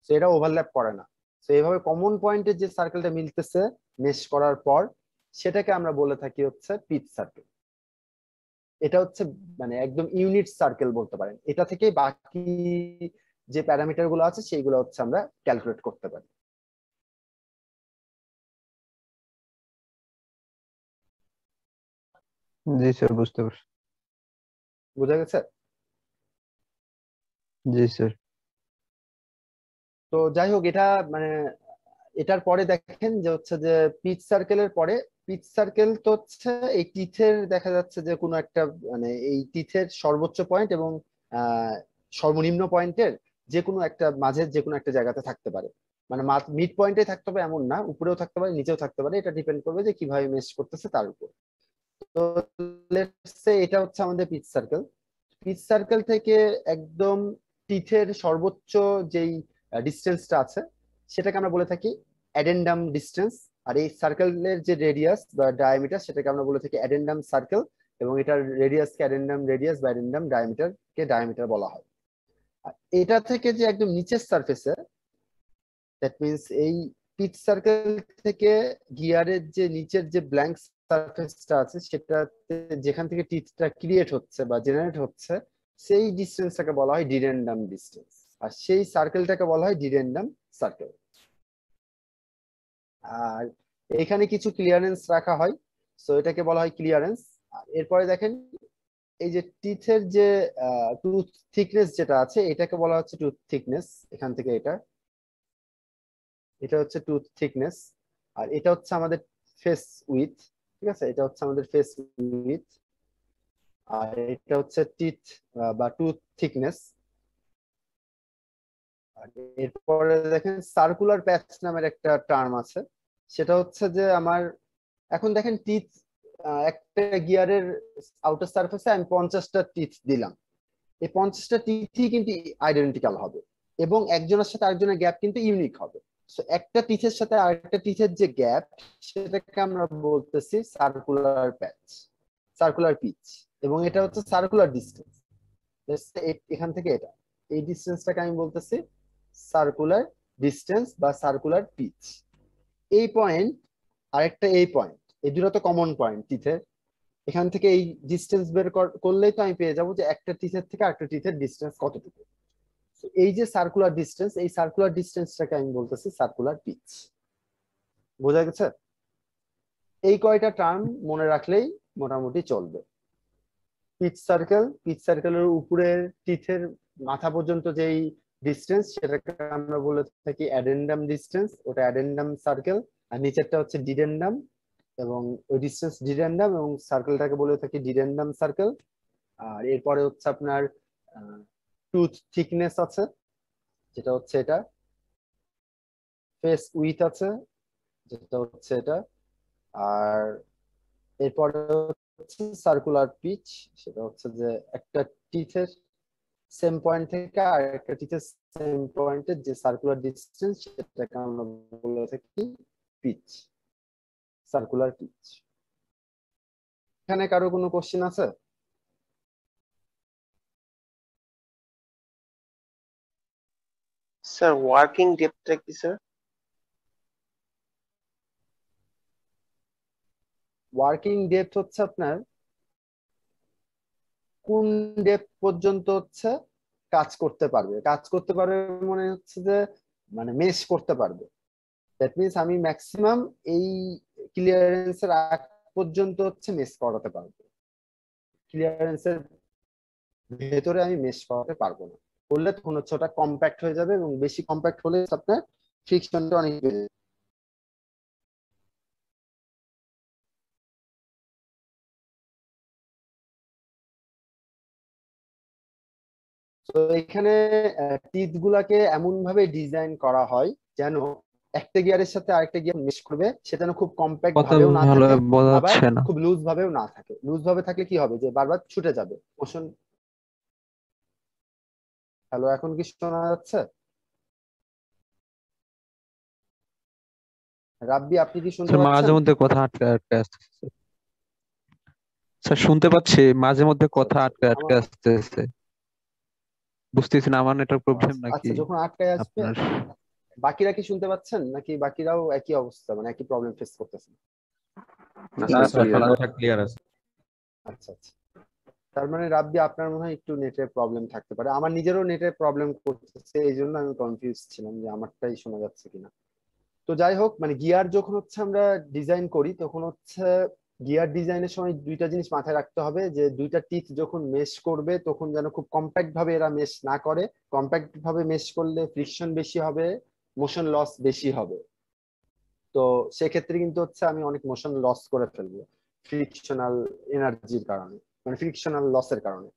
তো এটা ওভারল্যাপ করে না। তো এইভাবে কমন পয়েন্টে যে সার্কেলটা মিলতেছে মেশ করার পর, সেটাকে আমরা বলে থাকি হচ্ছে পিচ সার্কেল। এটা হচ্ছে মানে একদম ইউনিট সার্কেল বলতে পারেন। এটা থেকে বাকি যে প্যারামিটার গুলো আছে সেইগুলো হচ্ছে আমরা ক্যালকুলেট করতে পারি। জি স্যার, বুঝতে পারছি। বুঝা গেছে? জি স্যার। তো যাই হোক, এটা মানে এটার পরে দেখেন যে হচ্ছে যে পিচ সার্কেলের পরে, পিচ সার্কেল তো হচ্ছে এই টিথের দেখা যাচ্ছে যে কোনো একটা মানে এই টিথের সর্বোচ্চ পয়েন্ট এবং সর্বনিম্ন পয়েন্টের যে কোনো একটা মাঝের যে কোনো একটা জায়গাতে থাকতে পারে। মানে মিড পয়েন্টে থাকতে হবে এমন না, উপরেও থাকতে পারে নিচেও থাকতে পারে, এটা ডিপেন্ড করবে যে কিভাবে মেশ করতেছে তার উপর। তো লেটস সে এটা হচ্ছে আমাদের পিচ সার্কেল। পিচ সার্কেল থেকে একদম টিথের সর্বোচ্চ যেই ডিস্টেন্সটা আছে সেটাকে আমরা বলে থাকি অ্যাডেন্ডাম ডিস্টেন্স। আর এই সার্কেলের যে রেডিয়াস বা ডায়ামিটার সেটাকে আমরা বলে থাকি অ্যাডেন্ডাম সার্কেল, এবং এটার রেডিয়াসকে অ্যাডেন্ডাম রেডিয়াস বা অ্যাডেন্ডাম ডায়ামিটারকে ডায়ামিটার বলা হয়। আর এটা থেকে যে একদম নিচের সার্ফেসে, দ্যাট মিনস এই পিচ সার্কেল থেকে গিয়ারের যে নিচের যে ব্ল্যাঙ্ক সার্ফেসটা আছে সেটাতে যেখান থেকে টিথটা ক্রিয়েট হচ্ছে বা জেনারেট হচ্ছে, সেই ডিস্টেন্সটাকে বলা হয় ডিডেন্ডাম ডিস্টেন্স, আর সেই সার্কেলটাকে বলা হয় ডিডেন্ডাম সার্কেল। আর এখানে কিছু ক্লিয়ারেন্স রাখা হয়, সো এটাকে বলা হয় ক্লিয়ারেন্স। আর এরপরে দেখেন এই যে টিথের যে টুথ থিকনেস যেটা আছে এটাকে বলা হচ্ছে টুথ থিকনেস। এখান থেকে এটা এটা হচ্ছে টুথ থিকনেস। আর এটা হচ্ছে আমাদের ফেস উইথ, ঠিক আছে, এটা হচ্ছে আমাদের ফেস উইথ। আর এটা হচ্ছে টিথ বা টুথ থিকনেস। আর এরপরে দেখেন সার্কুলার প্যাচ নামের একটা টার্ম আছে, সেটা হচ্ছে যে আমার এখন দেখেন টিথ একটা গিয়ারের আউটার সার্ফেসে আমি 50টা টিথ দিলাম, এই 50টা টিথই কিন্তু আইডেন্টিক্যাল হবে এবং একজনের সাথে আরেকজনের গ্যাপ কিন্তু ইউনিক হবে। সো একটা টিথের সাথে আরেকটা টিথের যে গ্যাপ সেটাকে আমরা বলতেছি সার্কুলার প্যাচ, সার্কুলার পিচ, এবং এটা হচ্ছে সার্কুলার ডিস্টেন্স। এখান থেকে এটা এই ডিস্টেন্সটাকে আমি বলতেছি সার্কুলার ডিস্টেন্স বা সার্কুলার পিচ। এই পয়েন্ট আরেকটা এই পয়েন্ট, এই দুটো তো কমন পয়েন্ট টিথের। এখান থেকে এই ডিস্টেন্স বের করলেই তো আমি পেয়ে যাবো যে একটা টিথের থেকে আরেকটা টিথের ডিস্টেন্স কতটুকু। এই যে সার্কুলার ডিস্টেন্স, এই সার্কুলার ডিস্টেন্সটাকে আমি বলতেছি সার্কুলার পিচ। বোঝা গেছে? এই কয়টা টার্ম মনে রাখলেই মোটামুটি চলবে। পিচ সার্কেল, পিচ সার্কেলের উপরের টিথের মাথা পর্যন্ত যেই ডিস্টেন্স সেটাকে আমরা বলে থাকি অ্যাডেন্ডাম ডিস্টেন্স, ওটা অ্যাডেন্ডাম সার্কেল। আর নিচেরটা হচ্ছে ডিডেন্ডাম, এবং ওই ডিস্টেন্স ডিডেন্ডাম, এবং সার্কেলটাকে বলে থাকি ডিডেন্ডাম সার্কেল। আর এরপরে হচ্ছে আপনার টুথ থিকনেস আছে, যেটা হচ্ছে এটা। ফেস উইথ আছে, যেটা হচ্ছে এটা। আর এরপরে হচ্ছে সার্কুলার পিচ, সেটা হচ্ছে যে একটা টিথের সেম পয়েন্ট থেকে আর একটা টিথের সেম পয়েন্টের যে সার্কুলার ডিস্টেন্স সেটাকে আমরা বলে থাকি পিচ, সার্কুলার পিচ। এখানে কারো কোনো কোশ্চেন আছে? স্যার ওয়ার্কিং ডেপথটা কি স্যার? ওয়ার্কিং ডেপথ হচ্ছে আপনার কোন ডেপথ পর্যন্ত হচ্ছে কাজ করতে পারবে, কাজ করতে পারবে মনে হচ্ছে যে মানে মেশ করতে পারবে। দ্যাট মিনস আমি ম্যাক্সিমাম এই ক্লিয়ারেন্সের আগ পর্যন্ত হচ্ছে মেশ করাতে পারবো, ক্লিয়ারেন্সের ভেতরে আমি মেশ করাতে পারবো না। করলে তখন হচ্ছে ওটা কম্প্যাক্ট হয়ে যাবে, এবং বেশি কম্প্যাক্ট হলে আপনার ফ্রিকশনটা অনেক বেড়ে যাবে। তো এখানে টিথ গুলাকে এমন ভাবে ডিজাইন করা হয় যেন একটা গিয়ারের সাথে আরেকটা গিয়ার মেশ করবে সেটা যেন খুব কম্প্যাক্ট কথা ভাবেও না ভালো থাকে, বোঝা আবার যাচ্ছে না। খুব লুজ ভাবেও না থাকে। লুজ ভাবে থাকলে কি হবে যে বারবার ছুটে যাবে মোশন। হ্যালো, এখন কি শোনা যাচ্ছে? রাব্বি, আপনি কি শুনতে স্যার মাঝে পাচ্ছেন? মধ্যে কথা আটকে আটকে আসতেছে। স্যার শুনতে পাচ্ছি, মাঝে মধ্যে আচ্ছা কথা আচ্ছা, আটকে আটকে আমার আসতেছে। বুঝতেছি না আমার নেটওয়ার্ক প্রবলেম নাকি আচ্ছা, যখন আটকায় আসবে আপনার। বাকিরা কি শুনতে পাচ্ছেন, নাকি বাকিরাও একই অবস্থা, মানে একই প্রবলেম ফেস করতেছেন? না না স্যার, স্যার, ক্লিয়ার। কথা ক্লিয়ার আছে। আচ্ছা আচ্ছা, তার মানে রাব্বি আপনার মনে হয় একটু নেটের প্রবলেম থাকতে পারে। আমার নিজেরও নেটের প্রবলেম করতেছে, এই জন্য আমি কনফিউজ ছিলাম যে আমারটাই শোনা যাচ্ছে কিনা। তো যাই হোক, মানে গিয়ার যখন হচ্ছে আমরা ডিজাইন করি তখন হচ্ছে গিয়ার ডিজাইনের সময় দুইটা জিনিস মাথায় রাখতে হবে, যে দুইটা টিথ যখন মেশ করবে তখন যেন খুব কম্প্যাক্ট ভাবে এরা মেশ না করে। কম্প্যাক্ট ভাবে মেশ করলে ফ্রিকশন বেশি হবে, মোশন লস বেশি হবে। তো সেক্ষেত্রে কিন্তু হচ্ছে আমি অনেক মোশন লস করে ফেলবো ফ্রিকশনাল এনার্জির কারণে, মানে ফ্রিকশনাল লসের কারণে।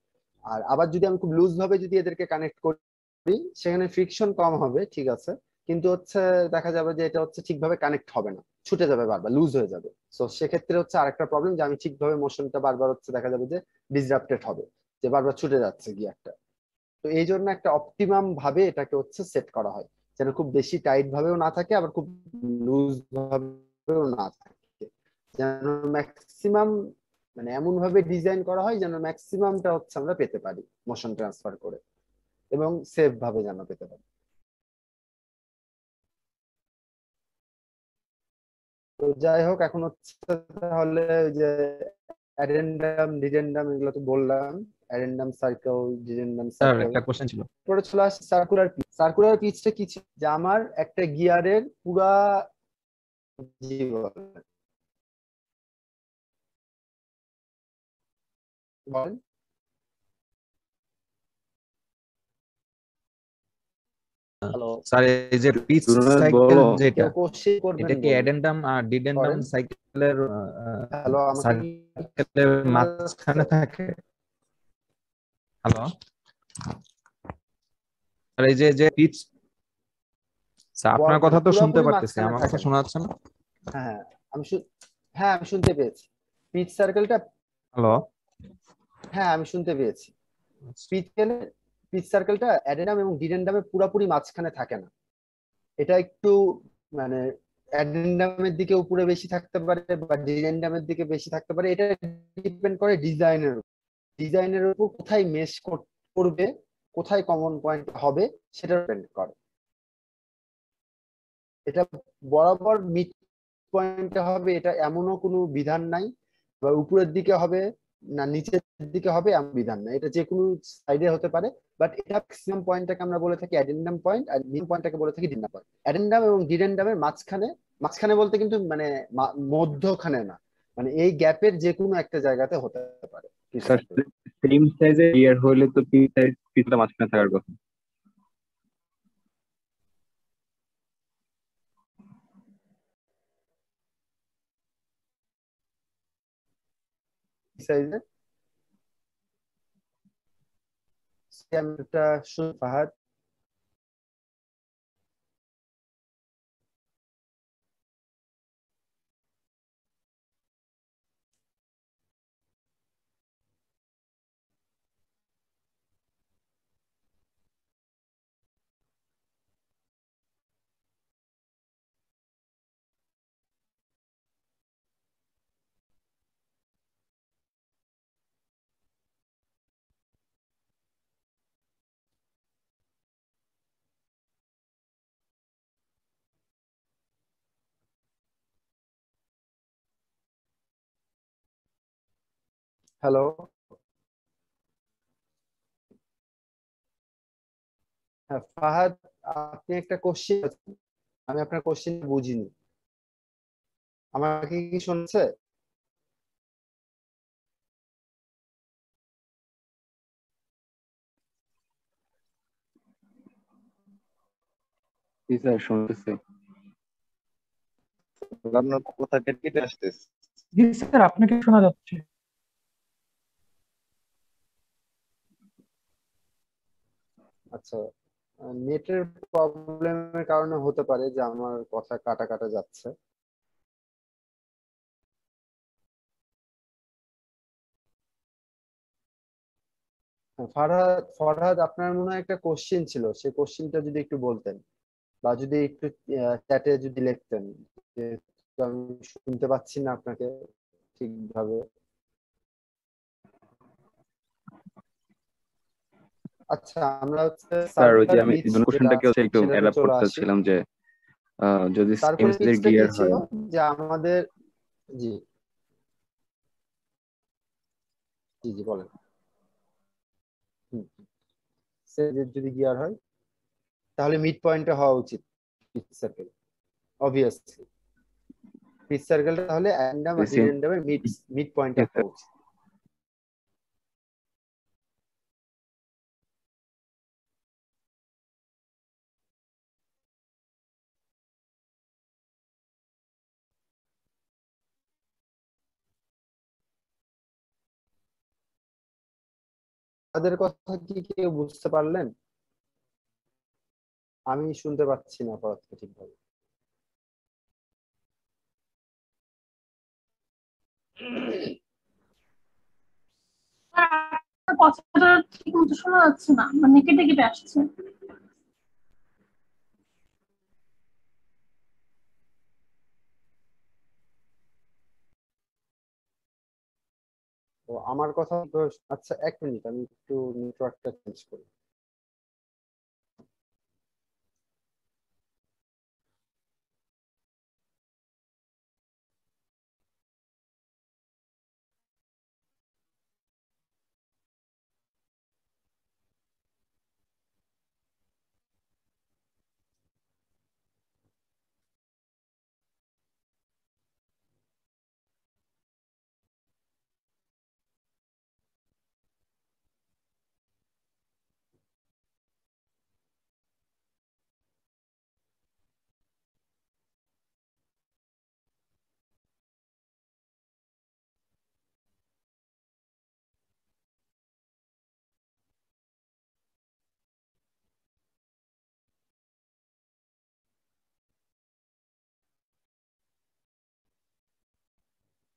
আর আবার যদি আমি খুব লুজ ভাবে যদি এদেরকে কানেক্ট করি, সেখানে ফ্রিকশন কম হবে, ঠিক আছে, কিন্তু হচ্ছে দেখা যাবে যে এটা হচ্ছে ঠিকভাবে কানেক্ট হবে না, ছুটে যাবে, বারবার লুজ হয়ে যাবে। তো সেক্ষেত্রে হচ্ছে আরেকটা প্রবলেম, যে আমি ঠিকভাবে মোশনটা বারবার হচ্ছে দেখা যাবে যে ডিসরাপ্টেড হবে, যে বারবার ছুটে যাচ্ছে গিয়ারটা। তো এই জন্য একটা অপটিমাম ভাবে এটাকে হচ্ছে সেট করা হয়, যেন খুব বেশি টাইট ভাবেও না থাকে, আবার খুব লুজ ভাবেও না থাকে, যেন ম্যাক্সিমাম, মানে এমন ভাবে ডিজাইন করা হয় যেন ম্যাক্সিমামটা হচ্ছে আমরা পেতে পারি মোশন ট্রান্সফার করে, এবং সেফ ভাবে যেন পেতে পারি। তো যাই হোক, এখন হচ্ছে তাহলে ওই যে অ্যাডেন্ডাম ডিডেন্ডাম এগুলো তো বললাম, অ্যাডেন্ডাম সার্কেল, ডিডেন্ডাম স্যার সার্কেল। একটা কোশ্চেন ছিল। পরে চলে আসছে সার্কুলার পিচ। সার্কুলার পিচটা কি ছিল? যে আমার একটা গিয়ারের পুরা জীবন, বলেন। হ্যালো, স্যার এই যে পিচ জুনায়েদ সাইকেল বলো। যেটা, কেউ কোশ্চেন করবেন এটা কি বলুন, অ্যাডেন্ডাম আর ডিডেন্ডাম করেন। সাইকেলের হ্যালো, আমাকে কি সার্কেলের শোনা যাচ্ছে? মাঝখানে থাকে? হ্যালো আর এই যে যে পিচ, স্যার আপনার কথা মানে তো শুনতে পুরোপুরি পারতেছি, মাঝখানে আমার কথা থাকে না। শোনা যাচ্ছে না? হ্যাঁ হ্যাঁ, হ্যাঁ আমি শুনতে পেয়েছি। পিচ সার্কেলটা, হ্যালো। হ্যাঁ আমি শুনতে পেয়েছি। পিচ পিচ সার্কেলটা অ্যাডেনাম এবং ডিডেন্ডামের পুরোপুরি মাঝখানে থাকে না। এটা একটু, মানে অ্যাডেন্ডামের দিকে উপরে বেশি থাকতে পারে বা ডিডেন্ডামের দিকে বেশি থাকতে পারে, এটা ডিপেন্ড করে ডিজাইনের উপর কোথায় মেশ করবে, কোথায় কমন পয়েন্ট হবে, সেটা ডিপেন্ড করে। এটা বরাবর মিড পয়েন্টে হবে এটা এমনও কোনো বিধান নাই, বা উপরের দিকে হবে না নিচের দিকে হবে এমন বিধান নাই, এটা যে কোনো সাইডে হতে পারে। বাট এটা ম্যাক্সিমাম পয়েন্টটাকে আমরা বলে থাকি অ্যাডেন্ডাম পয়েন্ট, আর মিন পয়েন্টটাকে বলে থাকি ডিডেন্ডাম পয়েন্ট। অ্যাডেন্ডাম এবং ডিডেন্ডামের মাঝখানে, মাঝখানে বলতে কিন্তু মানে মধ্যখানে না, মানে এই গ্যাপের যে কোনো একটা জায়গাতে হতে পারে পিচ স্যার, সার্কেল। সেম সাইজের গিয়ার হইলে তো পিছটা মাঝখানে থাকার কথা। সাইজে একটা ফাহাদ। হ্যালো, হ্যাঁ ফাহাদ, আপনি একটা কোশ্চেন, আমি আপনার কোশ্চেন বুঝিনি, আমাকে কি শুনছে? জি স্যার, শুনতেছি। আপনার কথা কেটে কেটে আসতেছে। জি স্যার, আপনাকে শোনা যাচ্ছে। আচ্ছা, নেটের প্রবলেমের কারণে হতে পারে যে আমার কথা কাটা কাটা যাচ্ছে। ফারহাদ ফরহাদ আপনার মনে হয় একটা কোশ্চেন ছিল, সেই কোশ্চেনটা যদি একটু বলতেন বা যদি একটু চ্যাটে যদি লিখতেন, যে আমি শুনতে পাচ্ছি না আপনাকে ঠিকভাবে। আচ্ছা, আমরা হচ্ছে স্যার ওই যে সার্কুলার আমি পিচ যেটা কোশ্চেনটাকে আছে হচ্ছে একটু সেটাতে অ্যাড আপ চলে করতে আসি। চাচ্ছিলাম যে যদি সার্কুলার এমএসসি এর পিচটা কি গিয়ার ছিল, হয়। যে আমাদের, জি জি জি বলেন। হুম, সে যদি গিয়ার হয় তাহলে মিড পয়েন্টে হওয়া উচিত পিচ সার্কেল, অবভিয়াসলি পিচ সার্কেলটা তাহলে অ্যান্ডাম আর ডিডেন্ডামের মিড মিড পয়েন্টে Yes, sir. হওয়া উচিত। তাদের কথা কি কেউ বুঝতে পারলেন? আমি শুনতে পাচ্ছি না পড়াতে ঠিকভাবে। আপনার কথাটা ঠিক মতো শোনা যাচ্ছে না, মানে কেটে কেটে আসছে। তো আমার কথা তো, আচ্ছা এক মিনিট আমি একটু নেটওয়ার্কটা চেঞ্জ করি।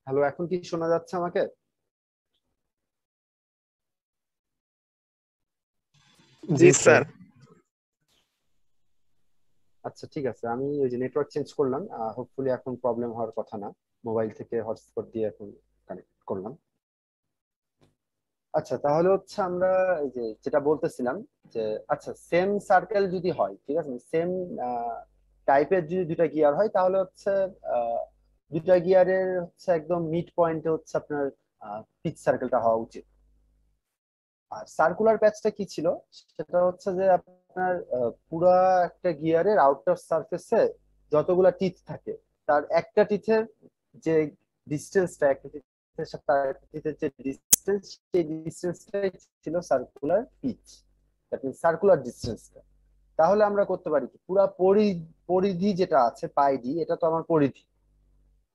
হ্যালো, এখন কি শোনা যাচ্ছে আমাকে? জি স্যার। আচ্ছা ঠিক আছে, আমি ওই যে নেটওয়ার্ক চেঞ্জ করলাম, হোপফুলি এখন প্রবলেম হওয়ার কথা না। মোবাইল থেকে হটস্পট দিয়ে এখন কানেক্ট করলাম। আচ্ছা তাহলে হচ্ছে আমরা এই যে যেটা বলতেছিলাম, যে আচ্ছা সেম সার্কেল যদি হয়, ঠিক আছে, সেম টাইপের যদি দুইটা গিয়ার হয় তাহলে হচ্ছে আহ, দুইটা গিয়ারের হচ্ছে একদম মিড পয়েন্টে হচ্ছে আপনার পিচ সার্কেলটা হওয়া উচিত। আর সার্কুলার প্যাচটা কি ছিল, সেটা হচ্ছে যে আপনার পুরা একটা গিয়ারের আউটার সারফেসে যতগুলা টিথ থাকে, তার একটা টিথের যে ডিস্টেন্সটা, একটা টিথের সাথে আরেকটা টিথের যে ডিস্টেন্স, সেই ডিস্টেন্সটাই ছিল circular pitch, that means circular ডিস্টেন্সটা। তাহলে আমরা করতে পারি কি, পুরা পরিধি যেটা আছে পাই ডি, এটা তো আমার পরিধি,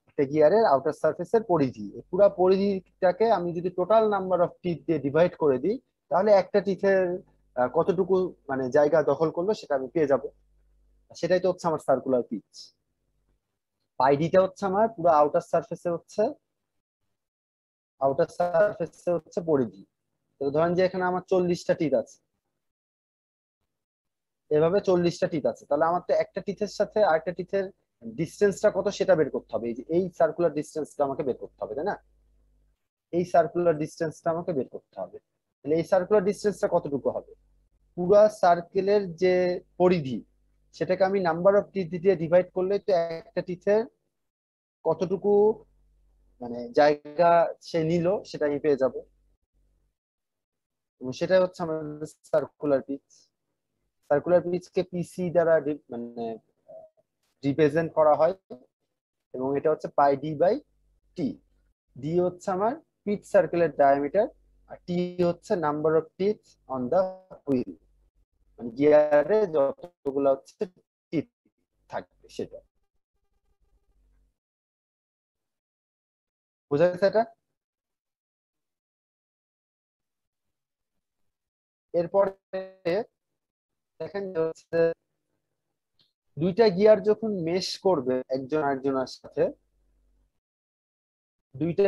একটা গিয়ারের আউটার সারফেসের পরিধি। এই পুরা পরিধিটাকে আমি যদি টোটাল নাম্বার অফ টিথ দিয়ে ডিভাইড করে দিই, তাহলে একটা টিথের কতটুকু মানে জায়গা দখল করলো সেটা আমি পেয়ে যাব। সেটাই তো হচ্ছে আমার সার্কুলার পিচ। পাইডিটা হচ্ছে আমার পুরো আউটার সারফেসে হচ্ছে পরিধি। তো ধরেন যে এখানে আমার 40টা টিথ আছে, এভাবে 40টা টিথ আছে, তাহলে আমার তো একটা টিথের সাথে আরেকটা টিথের ডিস্টেন্সটা কত সেটা বের করতে হবে। এই যে এই সার্কুলার ডিস্টেন্সটা আমাকে বের করতে হবে, তাই না? এই সার্কুলার ডিস্টেন্সটা আমাকে বের করতে হবে। তাহলে এই সার্কুলার ডিস্টেন্সটা কতটুকু হবে? পুরা সার্কেলের যে পরিধি, সেটাকে আমি নাম্বার অফ টিথ দিয়ে ডিভাইড করলে তো একটা টিথের কতটুকু মানে জায়গা সে নিল সেটা আমি পেয়ে যাব। এবং সেটাই হচ্ছে আমাদের সার্কুলার পিচ। সার্কুলার পিচকে পিসি দ্বারা মানে রিপ্রেজেন্ট করা হয়, এবং এটা হচ্ছে pi D by T. D হচ্ছে আমার পিচ সার্কেলের ডায়ামিটার, আর টি হচ্ছে number of teeth on the wheel, মানে গিয়ারে যতগুলো হচ্ছে টিপ থাকবে সেটা। বোঝা গেছে এটা? এরপরে দেখেন যে হচ্ছে দুইটা গিয়ার যখন মেশ করবে একজন আরেকজনের সাথে, দুইটা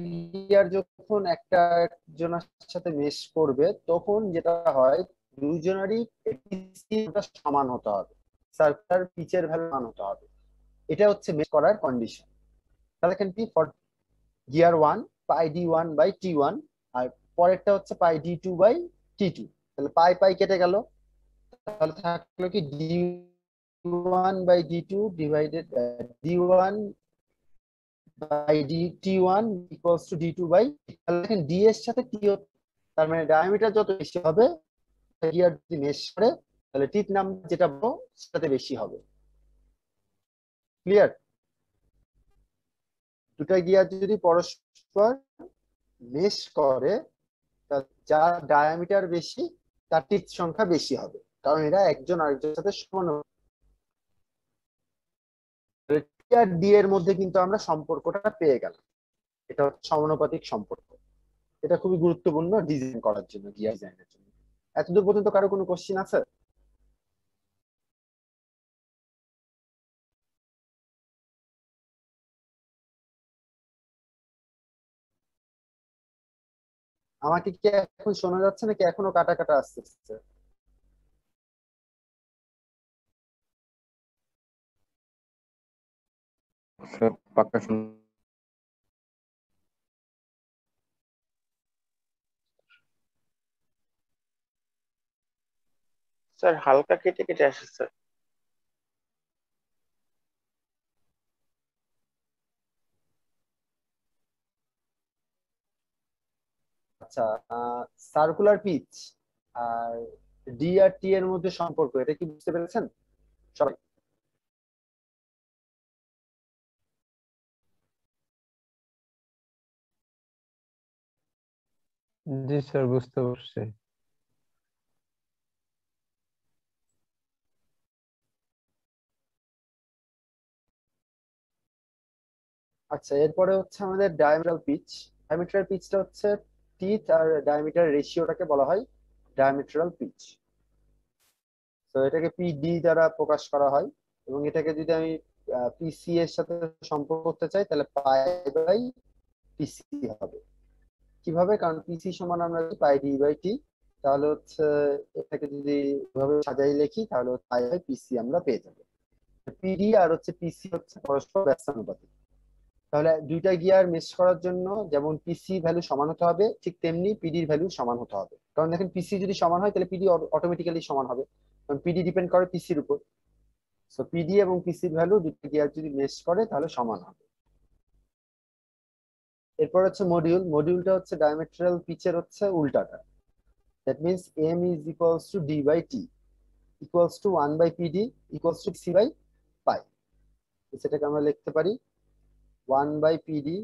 গিয়ার যখন একটা একজনের সাথে মেশ করবে তখন যেটা হয় দুইজনেরই পিচটা সমান হতে হবে, সার্কুলার পিচের ভ্যালু সমান হতে হবে। এটা হচ্ছে মেশ করার কন্ডিশন। তাহলে এখানে কি for gear 1 pi d1 by t1, আর পরেরটা হচ্ছে পাই d2 বাই t2। তাহলে পাই পাই কেটে গেল, তাহলে থাকলো কি d1 by d2 divided d1 by dt1 equals to d2 by, তাহলে দেখেন d এর সাথে t, তার মানে ডায়ামিটার যত বেশি হবে গিয়ার যদি মেশ করে তাহলে টিথ নাম্বার যেটা বড় সেটাতে বেশি হবে। ক্লিয়ার? দুটো গিয়ার যদি পরস্পর মেশ করে যার ডায়ামিটার বেশি তার টিথ সংখ্যা বেশি হবে, কারণ এরা একজন আরেকজনের সাথে সমান। টি আর ডি এর মধ্যে কিন্তু আমরা সম্পর্কটা পেয়ে গেলাম, এটা হচ্ছে সমানুপাতিক সম্পর্ক। এটা খুবই গুরুত্বপূর্ণ ডিজাইন করার জন্য, গিয়ার ডিজাইনের জন্য। এতদূর পর্যন্ত কারো কোনো কোশ্চিন আছে? আমাকে কি এখন শোনা যাচ্ছে নাকি এখনো কাটা কাটা আসতেছে? স্যার পাক্কা স্যার হালকা কেটে কেটে আসে স্যার। আচ্ছা, সার্কুলার পিচ আর ডি আর টি এর মধ্যে সম্পর্ক, এটা কি বুঝতে পেরেছেন সবাই? জি স্যার, বুঝতে পারছি। আচ্ছা, এরপরে হচ্ছে আমাদের ডায়ামিটার পিচ। ডায়ামিটার পিচটা হচ্ছে টিথ আর ডায়ামিটার রেশিওটাকে বলা হয় ডায়ামিটারাল পিচ। তো এটাকে পিডি দ্বারা প্রকাশ করা হয়, এবং এটাকে যদি আমি পিসি এর সাথে সম্পর্ক করতে চাই তাহলে পাই বাই পিসি হবে। কিভাবে? কারণ পিসি সমান আমরা পাই ডি বাই টি, তাহলে হচ্ছে এটাকে যদি এভাবে সাজাই লিখি তাহলে পাই বাই পিসি আমরা পেয়ে যাবো। পিডি আর হচ্ছে পিসি হচ্ছে পরস্পর ব্যস্তানুপাতিক। তাহলে দুইটা গিয়ার মেশ করার জন্য যেমন পিসি ভ্যালু সমান হতে হবে, ঠিক তেমনি পিডির ভ্যালু সমান হতে হবে। কারণ দেখেন পিসি যদি সমান হয় তাহলে পিডি অটোমেটিক্যালি সমান হবে, কারণ পিডি ডিপেন্ড করে পিসির উপর। সো পিডি এবং পিসির ভ্যালু দুটো গিয়ার যদি মেশ করে তাহলে সমান হবে। এরপর হচ্ছে মডিউল। মডিউলটা হচ্ছে ডায়ামেট্রাল পিচের হচ্ছে উল্টাটা। That means M is equals to D by T equals to 1 by PD equals to C by pi. সেটাকে আমরা লিখতে পারি 1 by PD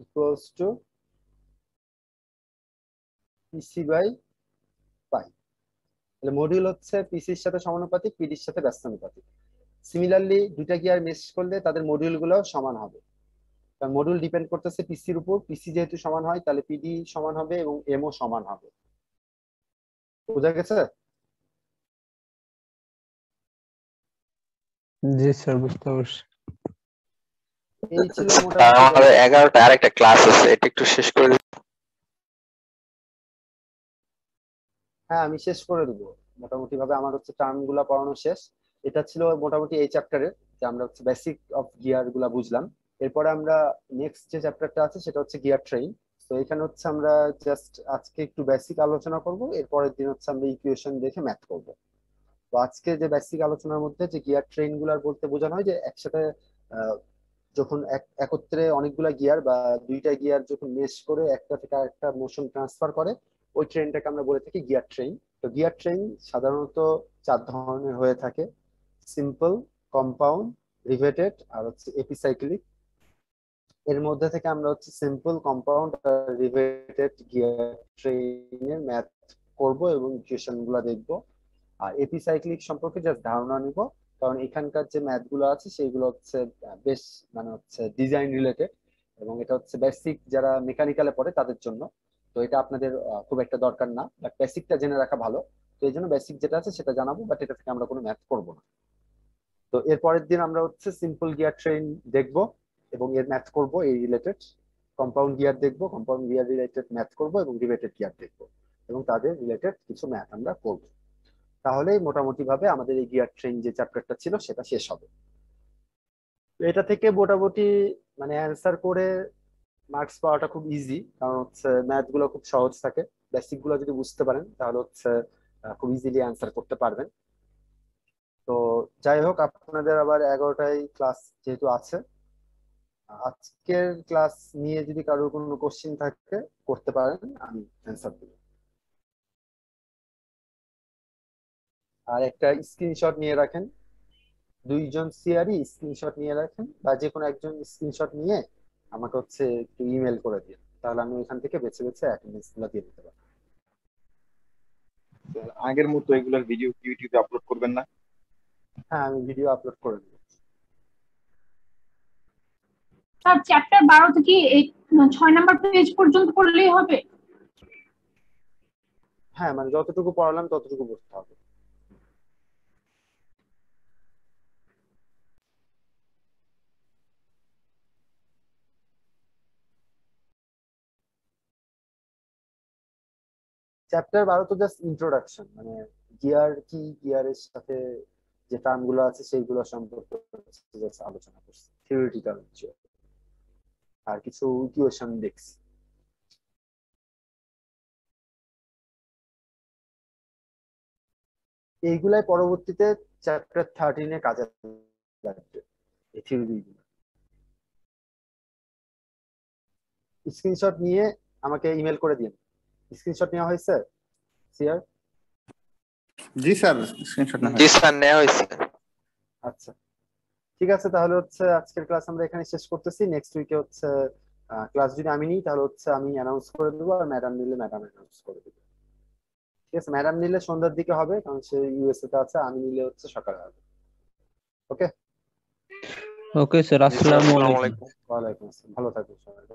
equals to PC by pi. তাহলে মডিউল হচ্ছে পিসির সাথে সমানুপাতিক, পিডির সাথে ব্যস্তানুপাতিক। সিমিলারলি দুইটা গিয়ার মেশ করলে তাদের মডিউল গুলো সমান হবে, কারণ মডিউল ডিপেন্ড করতেছে পিসির উপর। পিসি যেহেতু সমান হয় তাহলে পিডি সমান হবে এবং এমও সমান হবে। বোঝা গেছে? জি স্যার, বুঝতে পারছি। এই ছিল স্যার, মোটামুটি আমাদের গল্প। 11টায় আরেকটা ক্লাস আছে, এটা একটু শেষ করে দিন। হ্যাঁ, আমি শেষ করে দেবো মোটামুটি ভাবে। আমার হচ্ছে টার্ম গুলা পড়ানো শেষ। এটা ছিল মোটামুটি এই চ্যাপ্টারের, যে আমরা হচ্ছে বেসিক অফ গিয়ার গুলা বুঝলাম। এরপরে আমরা নেক্সট যে চ্যাপ্টারটা আছে সেটা হচ্ছে গিয়ার ট্রেন। তো এখানে হচ্ছে আমরা জাস্ট আজকে একটু বেসিক আলোচনা করব, এরপরের দিন হচ্ছে আমরা ইকুয়েশন দেখে ম্যাথ করব। তো আজকে যে বেসিক আলোচনার মধ্যে যে গিয়ার ট্রেন গুলার বলতে বোঝানো হয় যে একসাথে আহ, যখন একত্রে অনেকগুলা গিয়ার বা দুইটা গিয়ার যখন মেশ করে একটা থেকে আরেকটা মোশন ট্রান্সফার করে, ওই ট্রেনটাকে আমরা বলে থাকি গিয়ার ট্রেন। তো গিয়ার ট্রেন সাধারণত 4 ধরনের হয়ে থাকে: সিম্পল, কম্পাউন্ড, রিভেটেড আর হচ্ছে এপিসাইক্লিক। এর মধ্যে থেকে আমরা হচ্ছে সিম্পল, কম্পাউন্ড আর রিভেটেড গিয়ার ট্রেনের ম্যাথ করব এবং ইকুয়েশন গুলা দেখবো। আর এপিসাইক্লিক সম্পর্কে জাস্ট ধারণা নিব, কারণ এখানকার যে ম্যাথ গুলো আছে সেগুলো হচ্ছে বেশ মানে হচ্ছে ডিজাইন রিলেটেড, এবং এটা হচ্ছে বেসিক যারা মেকানিক্যালে পড়ে তাদের জন্য। তো এটা আপনাদের খুব একটা দরকার না, বাট বেসিকটা জেনে রাখা ভালো। তো এই জন্য বেসিক যেটা আছে সেটা জানাবো, বাট এটা থেকে আমরা কোনো ম্যাথ করবো না। তো তো এর পরের দিন আমরা হচ্ছে সিম্পল গিয়ার ট্রেন দেখব এবং এর ম্যাথ করব, এই রিলেটেড কম্পাউন্ড গিয়ার দেখব, কম্পাউন্ড গিয়ার রিলেটেড ম্যাথ করব এবং রিলেটেড গিয়ার দেখব এবং তাদের রিলেটেড কিছু ম্যাথ আমরা করব। তাহলেই মোটামুটি ভাবে আমাদের এই গিয়ার ট্রেন যে চ্যাপ্টারটা ছিল সেটা শেষ হবে। তো এটা থেকে মোটামুটি মানে অ্যান্সার করে মার্কস পাওয়াটা খুব ইজি, কারণ হচ্ছে ম্যাথ গুলো খুব সহজ থাকে। বেসিক গুলো যদি বুঝতে পারেন তাহলে হচ্ছে খুব ইজিলি অ্যান্সার করতে পারবেন। তো যাই হোক, আপনাদের আবার 11টায় ক্লাস যেহেতু আছে, আজকের ক্লাস নিয়ে যদি কারোর কোনো কোশ্চেন থাকে করতে পারেন, আমি অ্যান্সার দেব। আর একটা স্ক্রিনশট নিয়ে রাখেন, দুইজন সিআরই স্ক্রিনশট নিয়ে রাখেন, বা যে কোনো একজন স্ক্রিনশট নিয়ে আমাকে হচ্ছে একটু ইমেল করে দিন, তাহলে আমি এখান থেকে বেছে বেছে অ্যাটেন্ডেন্স গুলো দিয়ে দিতে পারবো। আগের মতো এগুলোর ভিডিও ইউটিউবে আপলোড করবেন না? হ্যাঁ, আমি ভিডিও আপলোড করে দেবো। স্যার চ্যাপ্টার 12 থেকে 6 নাম্বার পেজ পর্যন্ত পড়লেই হবে? হ্যাঁ, মানে যতটুকু পড়ালাম ততটুকু পড়তে হবে। চ্যাপ্টার 12 তো জাস্ট ইন্ট্রোডাকশন, মানে গিয়ার কি, গিয়ারের সাথে যে টার্ম গুলো আছে সেইগুলো সম্পর্কে just আলোচনা করছি, থিওরিটিক্যাল আর কিছু ইকুয়েশন দেখছি। এইগুলাই পরবর্তীতে চ্যাপ্টার 13-এ কাজে লাগবে, এই থিওরিগুলো। স্ক্রিনশট নিয়ে আমাকে ইমেল করে দিন। স্ক্রিনশট নেওয়া হয়েছে সিয়ার? জি স্যার, স্ক্রিনশট না জি স্যার, নেওয়া হয়েছে। আচ্ছা, ঠিক আছে, তাহলে হচ্ছে আজকের ক্লাস আমরা এখানে শেষ করতেছি। নেক্সট উইকে হচ্ছে ক্লাস যদি আমি নিই তাহলে হচ্ছে আমি অ্যানাউন্স করে দেবো, আর ম্যাডাম নিলে ম্যাডাম অ্যানাউন্স করে দেবে। ঠিক আছে, ম্যাডাম নিলে সন্ধ্যার দিকে হবে কারণ সে ইউএসএ তে আছে, আমি নিলে হচ্ছে সকালে হবে। ওকে ওকে স্যার, আসসালামু আলাইকুম। ওয়ালাইকুম আসসালাম, ভালো থাকবেন সবাই।